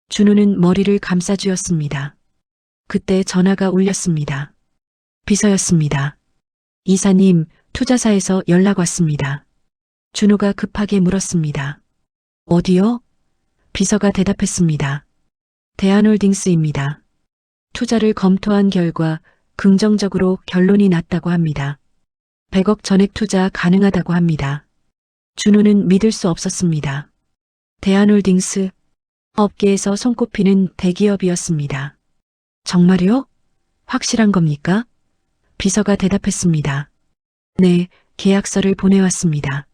[SPEAKER 3] 준우는 머리를 감싸쥐었습니다. 그때 전화가 울렸습니다. 비서였습니다. 이사님, 투자사에서 연락 왔습니다. 준우가 급하게 물었습니다. 어디요? 비서가 대답했습니다. 대한홀딩스입니다. 투자를 검토한 결과 긍정적으로 결론이 났다고 합니다. 100억 전액 투자 가능하다고 합니다. 준우는 믿을 수 없었습니다. 대한홀딩스, 업계에서 손꼽히는 대기업이었습니다. 정말요? 확실한 겁니까? 비서가 대답했습니다. 네, 계약서를 보내왔습니다.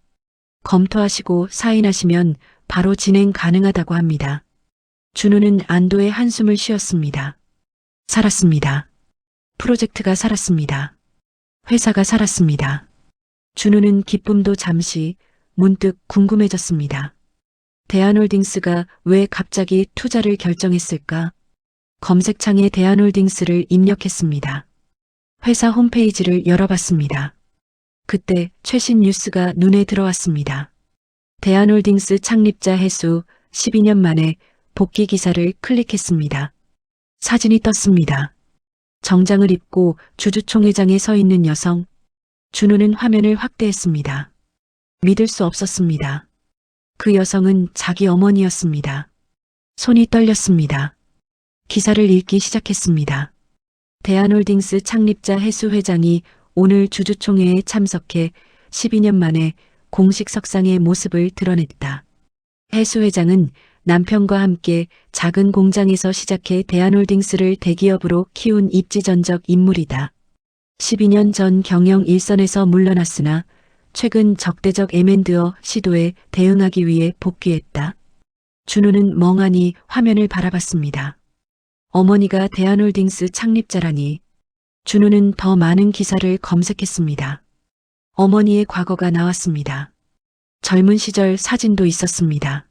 [SPEAKER 3] 검토하시고 사인하시면 바로 진행 가능하다고 합니다. 준우는 안도의 한숨을 쉬었습니다. 살았습니다. 프로젝트가 살았습니다. 회사가 살았습니다. 준우는 기쁨도 잠시 문득 궁금해졌습니다. 대한홀딩스가 왜 갑자기 투자를 결정했을까? 검색창에 대한홀딩스를 입력했습니다. 회사 홈페이지를 열어봤습니다. 그때 최신 뉴스가 눈에 들어왔습니다. 대한홀딩스 창립자 해수 12년 만에 복귀 기사를 클릭했습니다. 사진이 떴습니다. 정장을 입고 주주총회장에 서 있는 여성. 준우는 화면을 확대했습니다. 믿을 수 없었습니다. 그 여성은 자기 어머니였습니다. 손이 떨렸습니다. 기사를 읽기 시작했습니다. 대한홀딩스 창립자 해수 회장이 오늘 주주총회에 참석해 12년 만에 공식 석상의 모습을 드러냈다. 해수 회장은 남편과 함께 작은 공장에서 시작해 대한홀딩스를 대기업으로 키운 입지전적 인물이다. 12년 전 경영 일선에서 물러났으나 최근 적대적 M&A 시도에 대응하기 위해 복귀했다. 준우는 멍하니 화면을 바라봤습니다. 어머니가 대한홀딩스 창립자라니. 준우는 더 많은 기사를 검색했습니다. 어머니의 과거가 나왔습니다. 젊은 시절 사진도 있었습니다.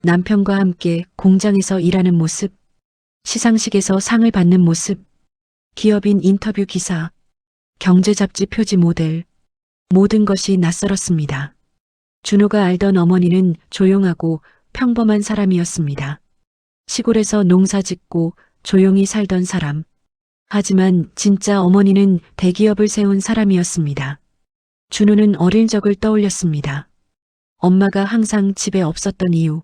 [SPEAKER 3] 남편과 함께 공장에서 일하는 모습, 시상식에서 상을 받는 모습, 기업인 인터뷰 기사, 경제 잡지 표지 모델, 모든 것이 낯설었습니다. 준호가 알던 어머니는 조용하고 평범한 사람이었습니다. 시골에서 농사 짓고 조용히 살던 사람. 하지만 진짜 어머니는 대기업을 세운 사람이었습니다. 준호는 어릴 적을 떠올렸습니다. 엄마가 항상 집에 없었던 이유,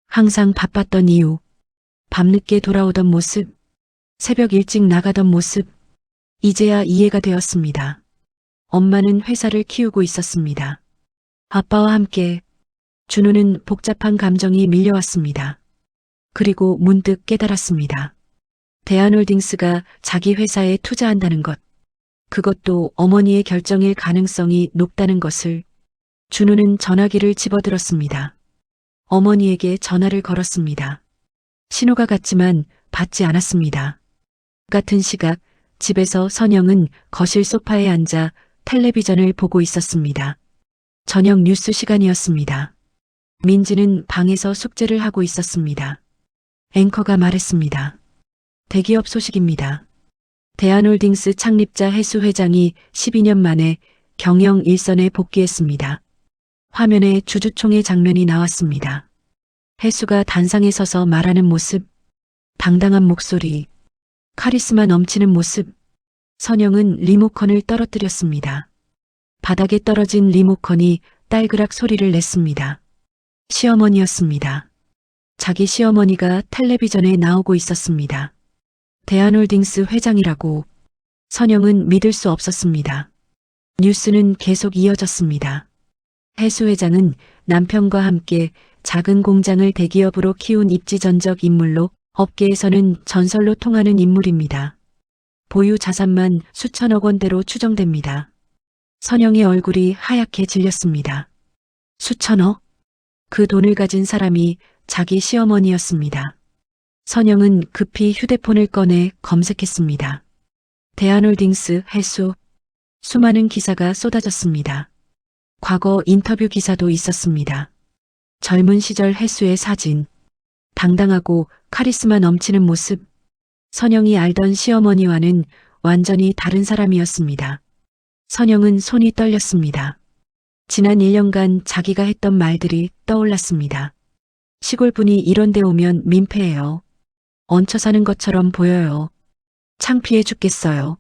[SPEAKER 3] 항상 바빴던 이유, 밤늦게 돌아오던 모습, 새벽 일찍 나가던 모습, 이제야 이해가 되었습니다. 엄마는 회사를 키우고 있었습니다. 아빠와 함께. 준호는 복잡한 감정이 밀려왔습니다. 그리고 문득 깨달았습니다. 대한홀딩스가 자기 회사에 투자한다는 것, 그것도 어머니의 결정일 가능성이 높다는 것을. 준호는 전화기를 집어들었습니다. 어머니에게 전화를 걸었습니다. 신호가 갔지만 받지 않았습니다. 같은 시각 집에서 선영은 거실 소파에 앉아 텔레비전을 보고 있었습니다. 저녁 뉴스 시간이었습니다. 민지는 방에서 숙제를 하고 있었습니다. 앵커가 말했습니다. 대기업 소식입니다. 대한홀딩스 창립자 해수 회장이 12년 만에 경영 일선에 복귀했습니다. 화면에 주주총회 장면이 나왔습니다. 해수가 단상에 서서 말하는 모습, 당당한 목소리, 카리스마 넘치는 모습. 선영은 리모컨을 떨어뜨렸습니다. 바닥에 떨어진 리모컨이 딸그락 소리를 냈습니다. 시어머니였습니다. 자기 시어머니가 텔레비전에 나오고 있었습니다. 대한홀딩스 회장이라고. 선영은 믿을 수 없었습니다. 뉴스는 계속 이어졌습니다. 해수 회장은 남편과 함께 작은 공장을 대기업으로 키운 입지전적 인물로 업계에서는 전설로 통하는 인물입니다. 보유 자산만 수천억 원대로 추정됩니다. 선영의 얼굴이 하얗게 질렸습니다. 수천억? 그 돈을 가진 사람이 자기 시어머니였습니다. 선영은 급히 휴대폰을 꺼내 검색했습니다. 대한홀딩스 해수. 수많은 기사가 쏟아졌습니다. 과거 인터뷰 기사도 있었습니다. 젊은 시절 해수의 사진. 당당하고 카리스마 넘치는 모습. 선영이 알던 시어머니와는 완전히 다른 사람이었습니다. 선영은 손이 떨렸습니다. 지난 1년간 자기가 했던 말들이 떠올랐습니다. 시골분이 이런 데 오면 민폐예요. 얹혀 사는 것처럼 보여요. 창피해 죽겠어요.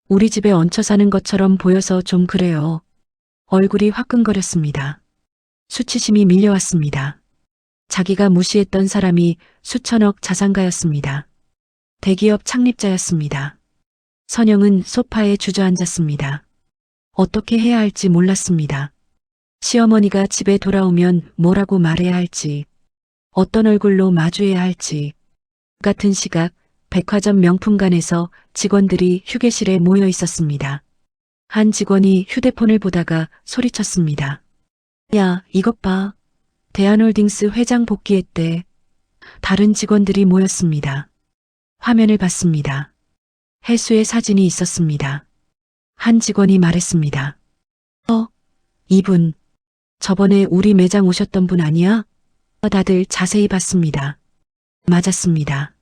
[SPEAKER 3] 우리 집에 얹혀 사는 것처럼 보여서 좀 그래요. 얼굴이 화끈거렸습니다. 수치심이 밀려왔습니다. 자기가 무시했던 사람이 수천억 자산가였습니다. 대기업 창립자였습니다. 선영은 소파에 주저앉았습니다. 어떻게 해야 할지 몰랐습니다. 시어머니가 집에 돌아오면 뭐라고 말해야 할지, 어떤 얼굴로 마주해야 할지. 같은 시각 백화점 명품관에서 직원들이 휴게실에 모여 있었습니다. 한 직원이 휴대폰을 보다가 소리쳤습니다. 야, 이것 봐. 대한홀딩스 회장 복귀했대. 다른 직원들이 모였습니다. 화면을 봤습니다. 해수의 사진이 있었습니다. 한 직원이 말했습니다. 이분. 저번에 우리 매장 오셨던 분 아니야? 다들 자세히 봤습니다. 맞았습니다.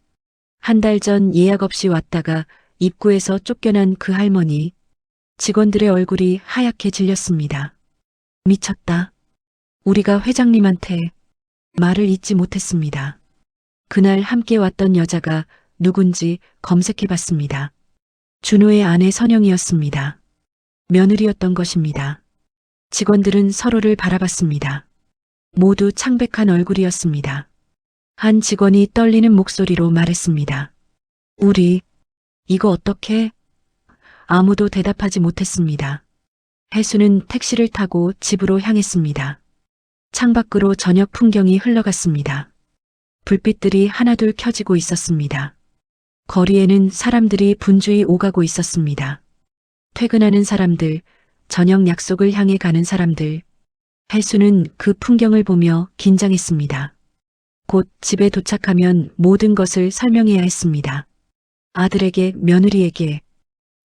[SPEAKER 3] 한 달 전 예약 없이 왔다가 입구에서 쫓겨난 그 할머니. 직원들의 얼굴이 하얗게 질렸습니다. 미쳤다. 우리가 회장님한테 말을 잇지 못했습니다. 그날 함께 왔던 여자가 누군지 검색해봤습니다. 준호의 아내 선영이었습니다. 며느리였던 것입니다. 직원들은 서로를 바라봤습니다. 모두 창백한 얼굴이었습니다. 한 직원이 떨리는 목소리로 말했습니다. 우리, 이거 어떡해? 아무도 대답하지 못했습니다. 해수는 택시를 타고 집으로 향했습니다. 창밖으로 저녁 풍경이 흘러갔습니다. 불빛들이 하나둘 켜지고 있었습니다. 거리에는 사람들이 분주히 오가고 있었습니다. 퇴근하는 사람들, 저녁 약속을 향해 가는 사람들. 해수는 그 풍경을 보며 긴장했습니다. 곧 집에 도착하면 모든 것을 설명해야 했습니다. 아들에게, 며느리에게.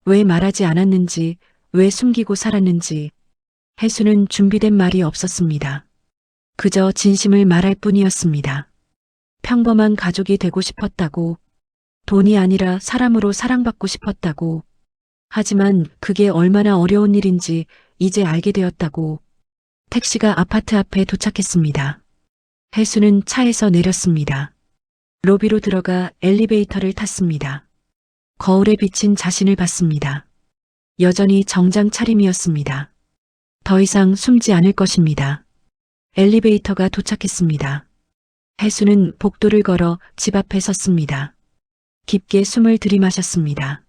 [SPEAKER 3] 왜 말하지 않았는지, 왜 숨기고 살았는지, 혜수는 준비된 말이 없었습니다. 그저 진심을 말할 뿐이었습니다. 평범한 가족이 되고 싶었다고, 돈이 아니라 사람으로 사랑받고 싶었다고, 하지만 그게 얼마나 어려운 일인지 이제 알게 되었다고. 택시가 아파트 앞에 도착했습니다. 혜수는 차에서 내렸습니다. 로비로 들어가 엘리베이터를 탔습니다. 거울에 비친 자신을 봤습니다. 여전히 정장 차림이었습니다. 더 이상 숨지 않을 것입니다. 엘리베이터가 도착했습니다. 혜수는 복도를 걸어 집 앞에 섰습니다. 깊게 숨을 들이마셨습니다.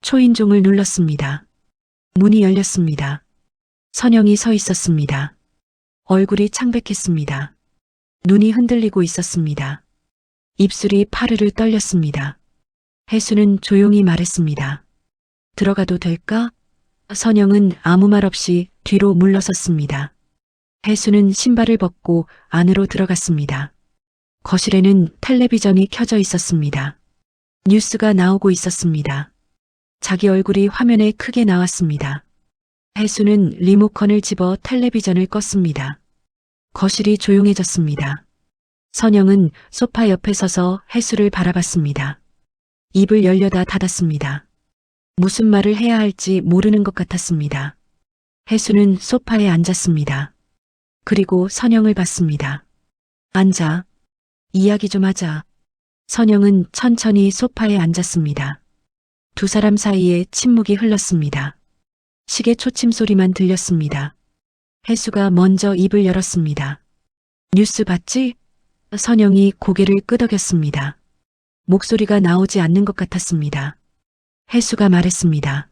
[SPEAKER 3] 초인종을 눌렀습니다. 문이 열렸습니다. 선영이 서 있었습니다. 얼굴이 창백했습니다. 눈이 흔들리고 있었습니다. 입술이 파르르 떨렸습니다. 혜수는 조용히 말했습니다. 들어가도 될까? 선영은 아무 말 없이 뒤로 물러섰습니다. 혜수는 신발을 벗고 안으로 들어갔습니다. 거실에는 텔레비전이 켜져 있었습니다. 뉴스가 나오고 있었습니다. 자기 얼굴이 화면에 크게 나왔습니다. 혜수는 리모컨을 집어 텔레비전을 껐습니다. 거실이 조용해졌습니다. 선영은 소파 옆에 서서 혜수를 바라봤습니다. 입을 열려다 닫았습니다. 무슨 말을 해야 할지 모르는 것 같았습니다. 혜수는 소파에 앉았습니다. 그리고 선영을 봤습니다. 앉아. 이야기 좀 하자. 선영은 천천히 소파에 앉았습니다. 두 사람 사이에 침묵이 흘렀습니다. 시계 초침 소리만 들렸습니다. 혜수가 먼저 입을 열었습니다. 뉴스 봤지? 선영이 고개를 끄덕였습니다. 목소리가 나오지 않는 것 같았습니다. 혜수가 말했습니다.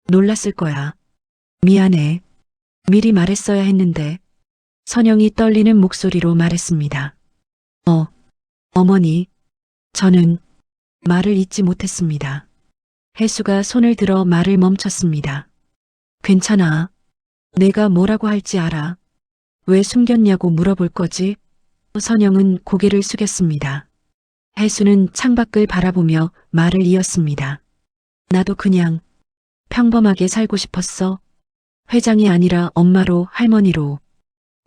[SPEAKER 3] 놀랐을 거야. 미안해. 미리 말했어야 했는데. 선영이 떨리는 목소리로 말했습니다. 어머니. 저는 말을 잇지 못했습니다. 혜수가 손을 들어 말을 멈췄습니다. 괜찮아. 내가 뭐라고 할지 알아. 왜 숨겼냐고 물어볼 거지? 선영은 고개를 숙였습니다. 혜수는 창밖을 바라보며 말을 이었습니다. 나도 그냥 평범하게 살고 싶었어. 회장이 아니라 엄마로, 할머니로.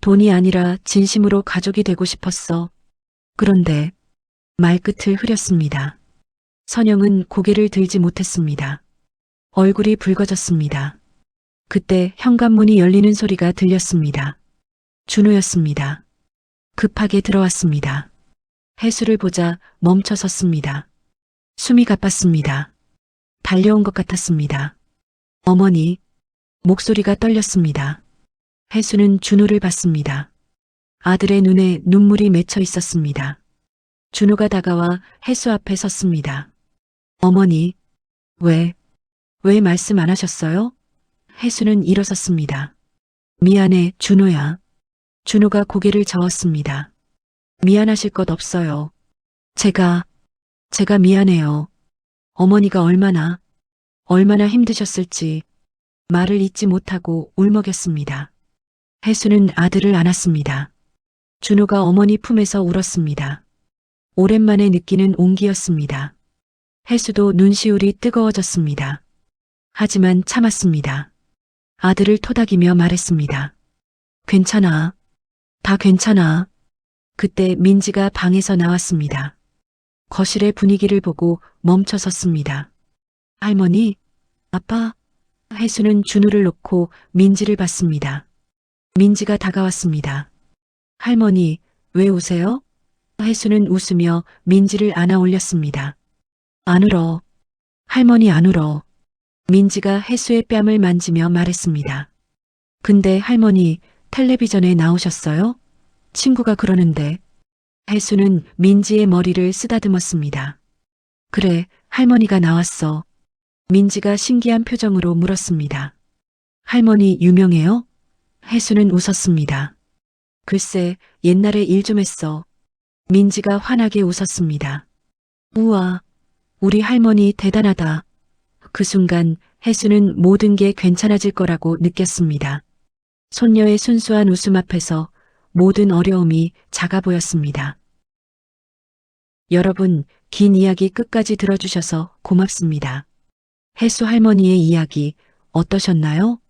[SPEAKER 3] 돈이 아니라 진심으로 가족이 되고 싶었어. 그런데 말끝을 흐렸습니다. 선영은 고개를 들지 못했습니다. 얼굴이 붉어졌습니다. 그때 현관문이 열리는 소리가 들렸습니다. 준호였습니다. 급하게 들어왔습니다. 혜수를 보자 멈춰 섰습니다. 숨이 가빴습니다. 달려온 것 같았습니다. 어머니, 목소리가 떨렸습니다. 혜수는 준호를 봤습니다. 아들의 눈에 눈물이 맺혀 있었습니다. 준호가 다가와 혜수 앞에 섰습니다. 어머니, 왜 말씀 안 하셨어요? 혜수는 일어섰습니다. 미안해, 준호야. 준호가 고개를 저었습니다. 미안하실 것 없어요. 제가 미안해요. 어머니가 얼마나 힘드셨을지 말을 잇지 못하고 울먹였습니다. 혜수는 아들을 안았습니다. 준호가 어머니 품에서 울었습니다. 오랜만에 느끼는 온기였습니다. 혜수도 눈시울이 뜨거워졌습니다. 하지만 참았습니다. 아들을 토닥이며 말했습니다. 괜찮아. 다 괜찮아. 그때 민지가 방에서 나왔습니다. 거실의 분위기를 보고 멈춰 섰습니다. 할머니, 아빠. 혜수는 준우를 놓고 민지를 봤습니다. 민지가 다가왔습니다. 할머니, 왜 우세요? 혜수는 웃으며 민지를 안아 올렸습니다. 안 울어. 할머니 안 울어. 민지가 혜수의 뺨을 만지며 말했습니다. 근데 할머니, 텔레비전에 나오셨어요? 친구가 그러는데. 혜수는 민지의 머리를 쓰다듬었습니다. 그래, 할머니가 나왔어. 민지가 신기한 표정으로 물었습니다. 할머니 유명해요? 혜수는 웃었습니다. 글쎄, 옛날에 일 좀 했어. 민지가 환하게 웃었습니다. 우와, 우리 할머니 대단하다. 그 순간 혜수는 모든 게 괜찮아질 거라고 느꼈습니다. 손녀의 순수한 웃음 앞에서 모든 어려움이 작아 보였습니다. 여러분, 긴 이야기 끝까지 들어주셔서 고맙습니다. 혜수 할머니의 이야기 어떠셨나요?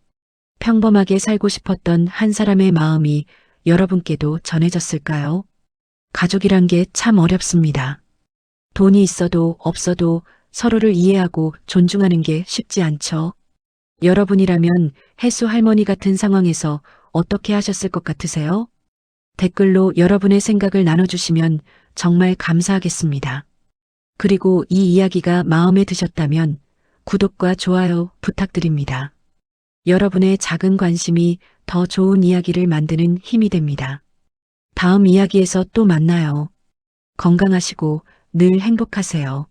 [SPEAKER 3] 평범하게 살고 싶었던 한 사람의 마음이 여러분께도 전해졌을까요? 가족이란 게 참 어렵습니다. 돈이 있어도 없어도 서로를 이해하고 존중하는 게 쉽지 않죠. 여러분이라면 혜수 할머니 같은 상황에서 어떻게 하셨을 것 같으세요? 댓글로 여러분의 생각을 나눠주시면 정말 감사하겠습니다. 그리고 이 이야기가 마음에 드셨다면 구독과 좋아요 부탁드립니다. 여러분의 작은 관심이 더 좋은 이야기를 만드는 힘이 됩니다. 다음 이야기에서 또 만나요. 건강하시고 늘 행복하세요.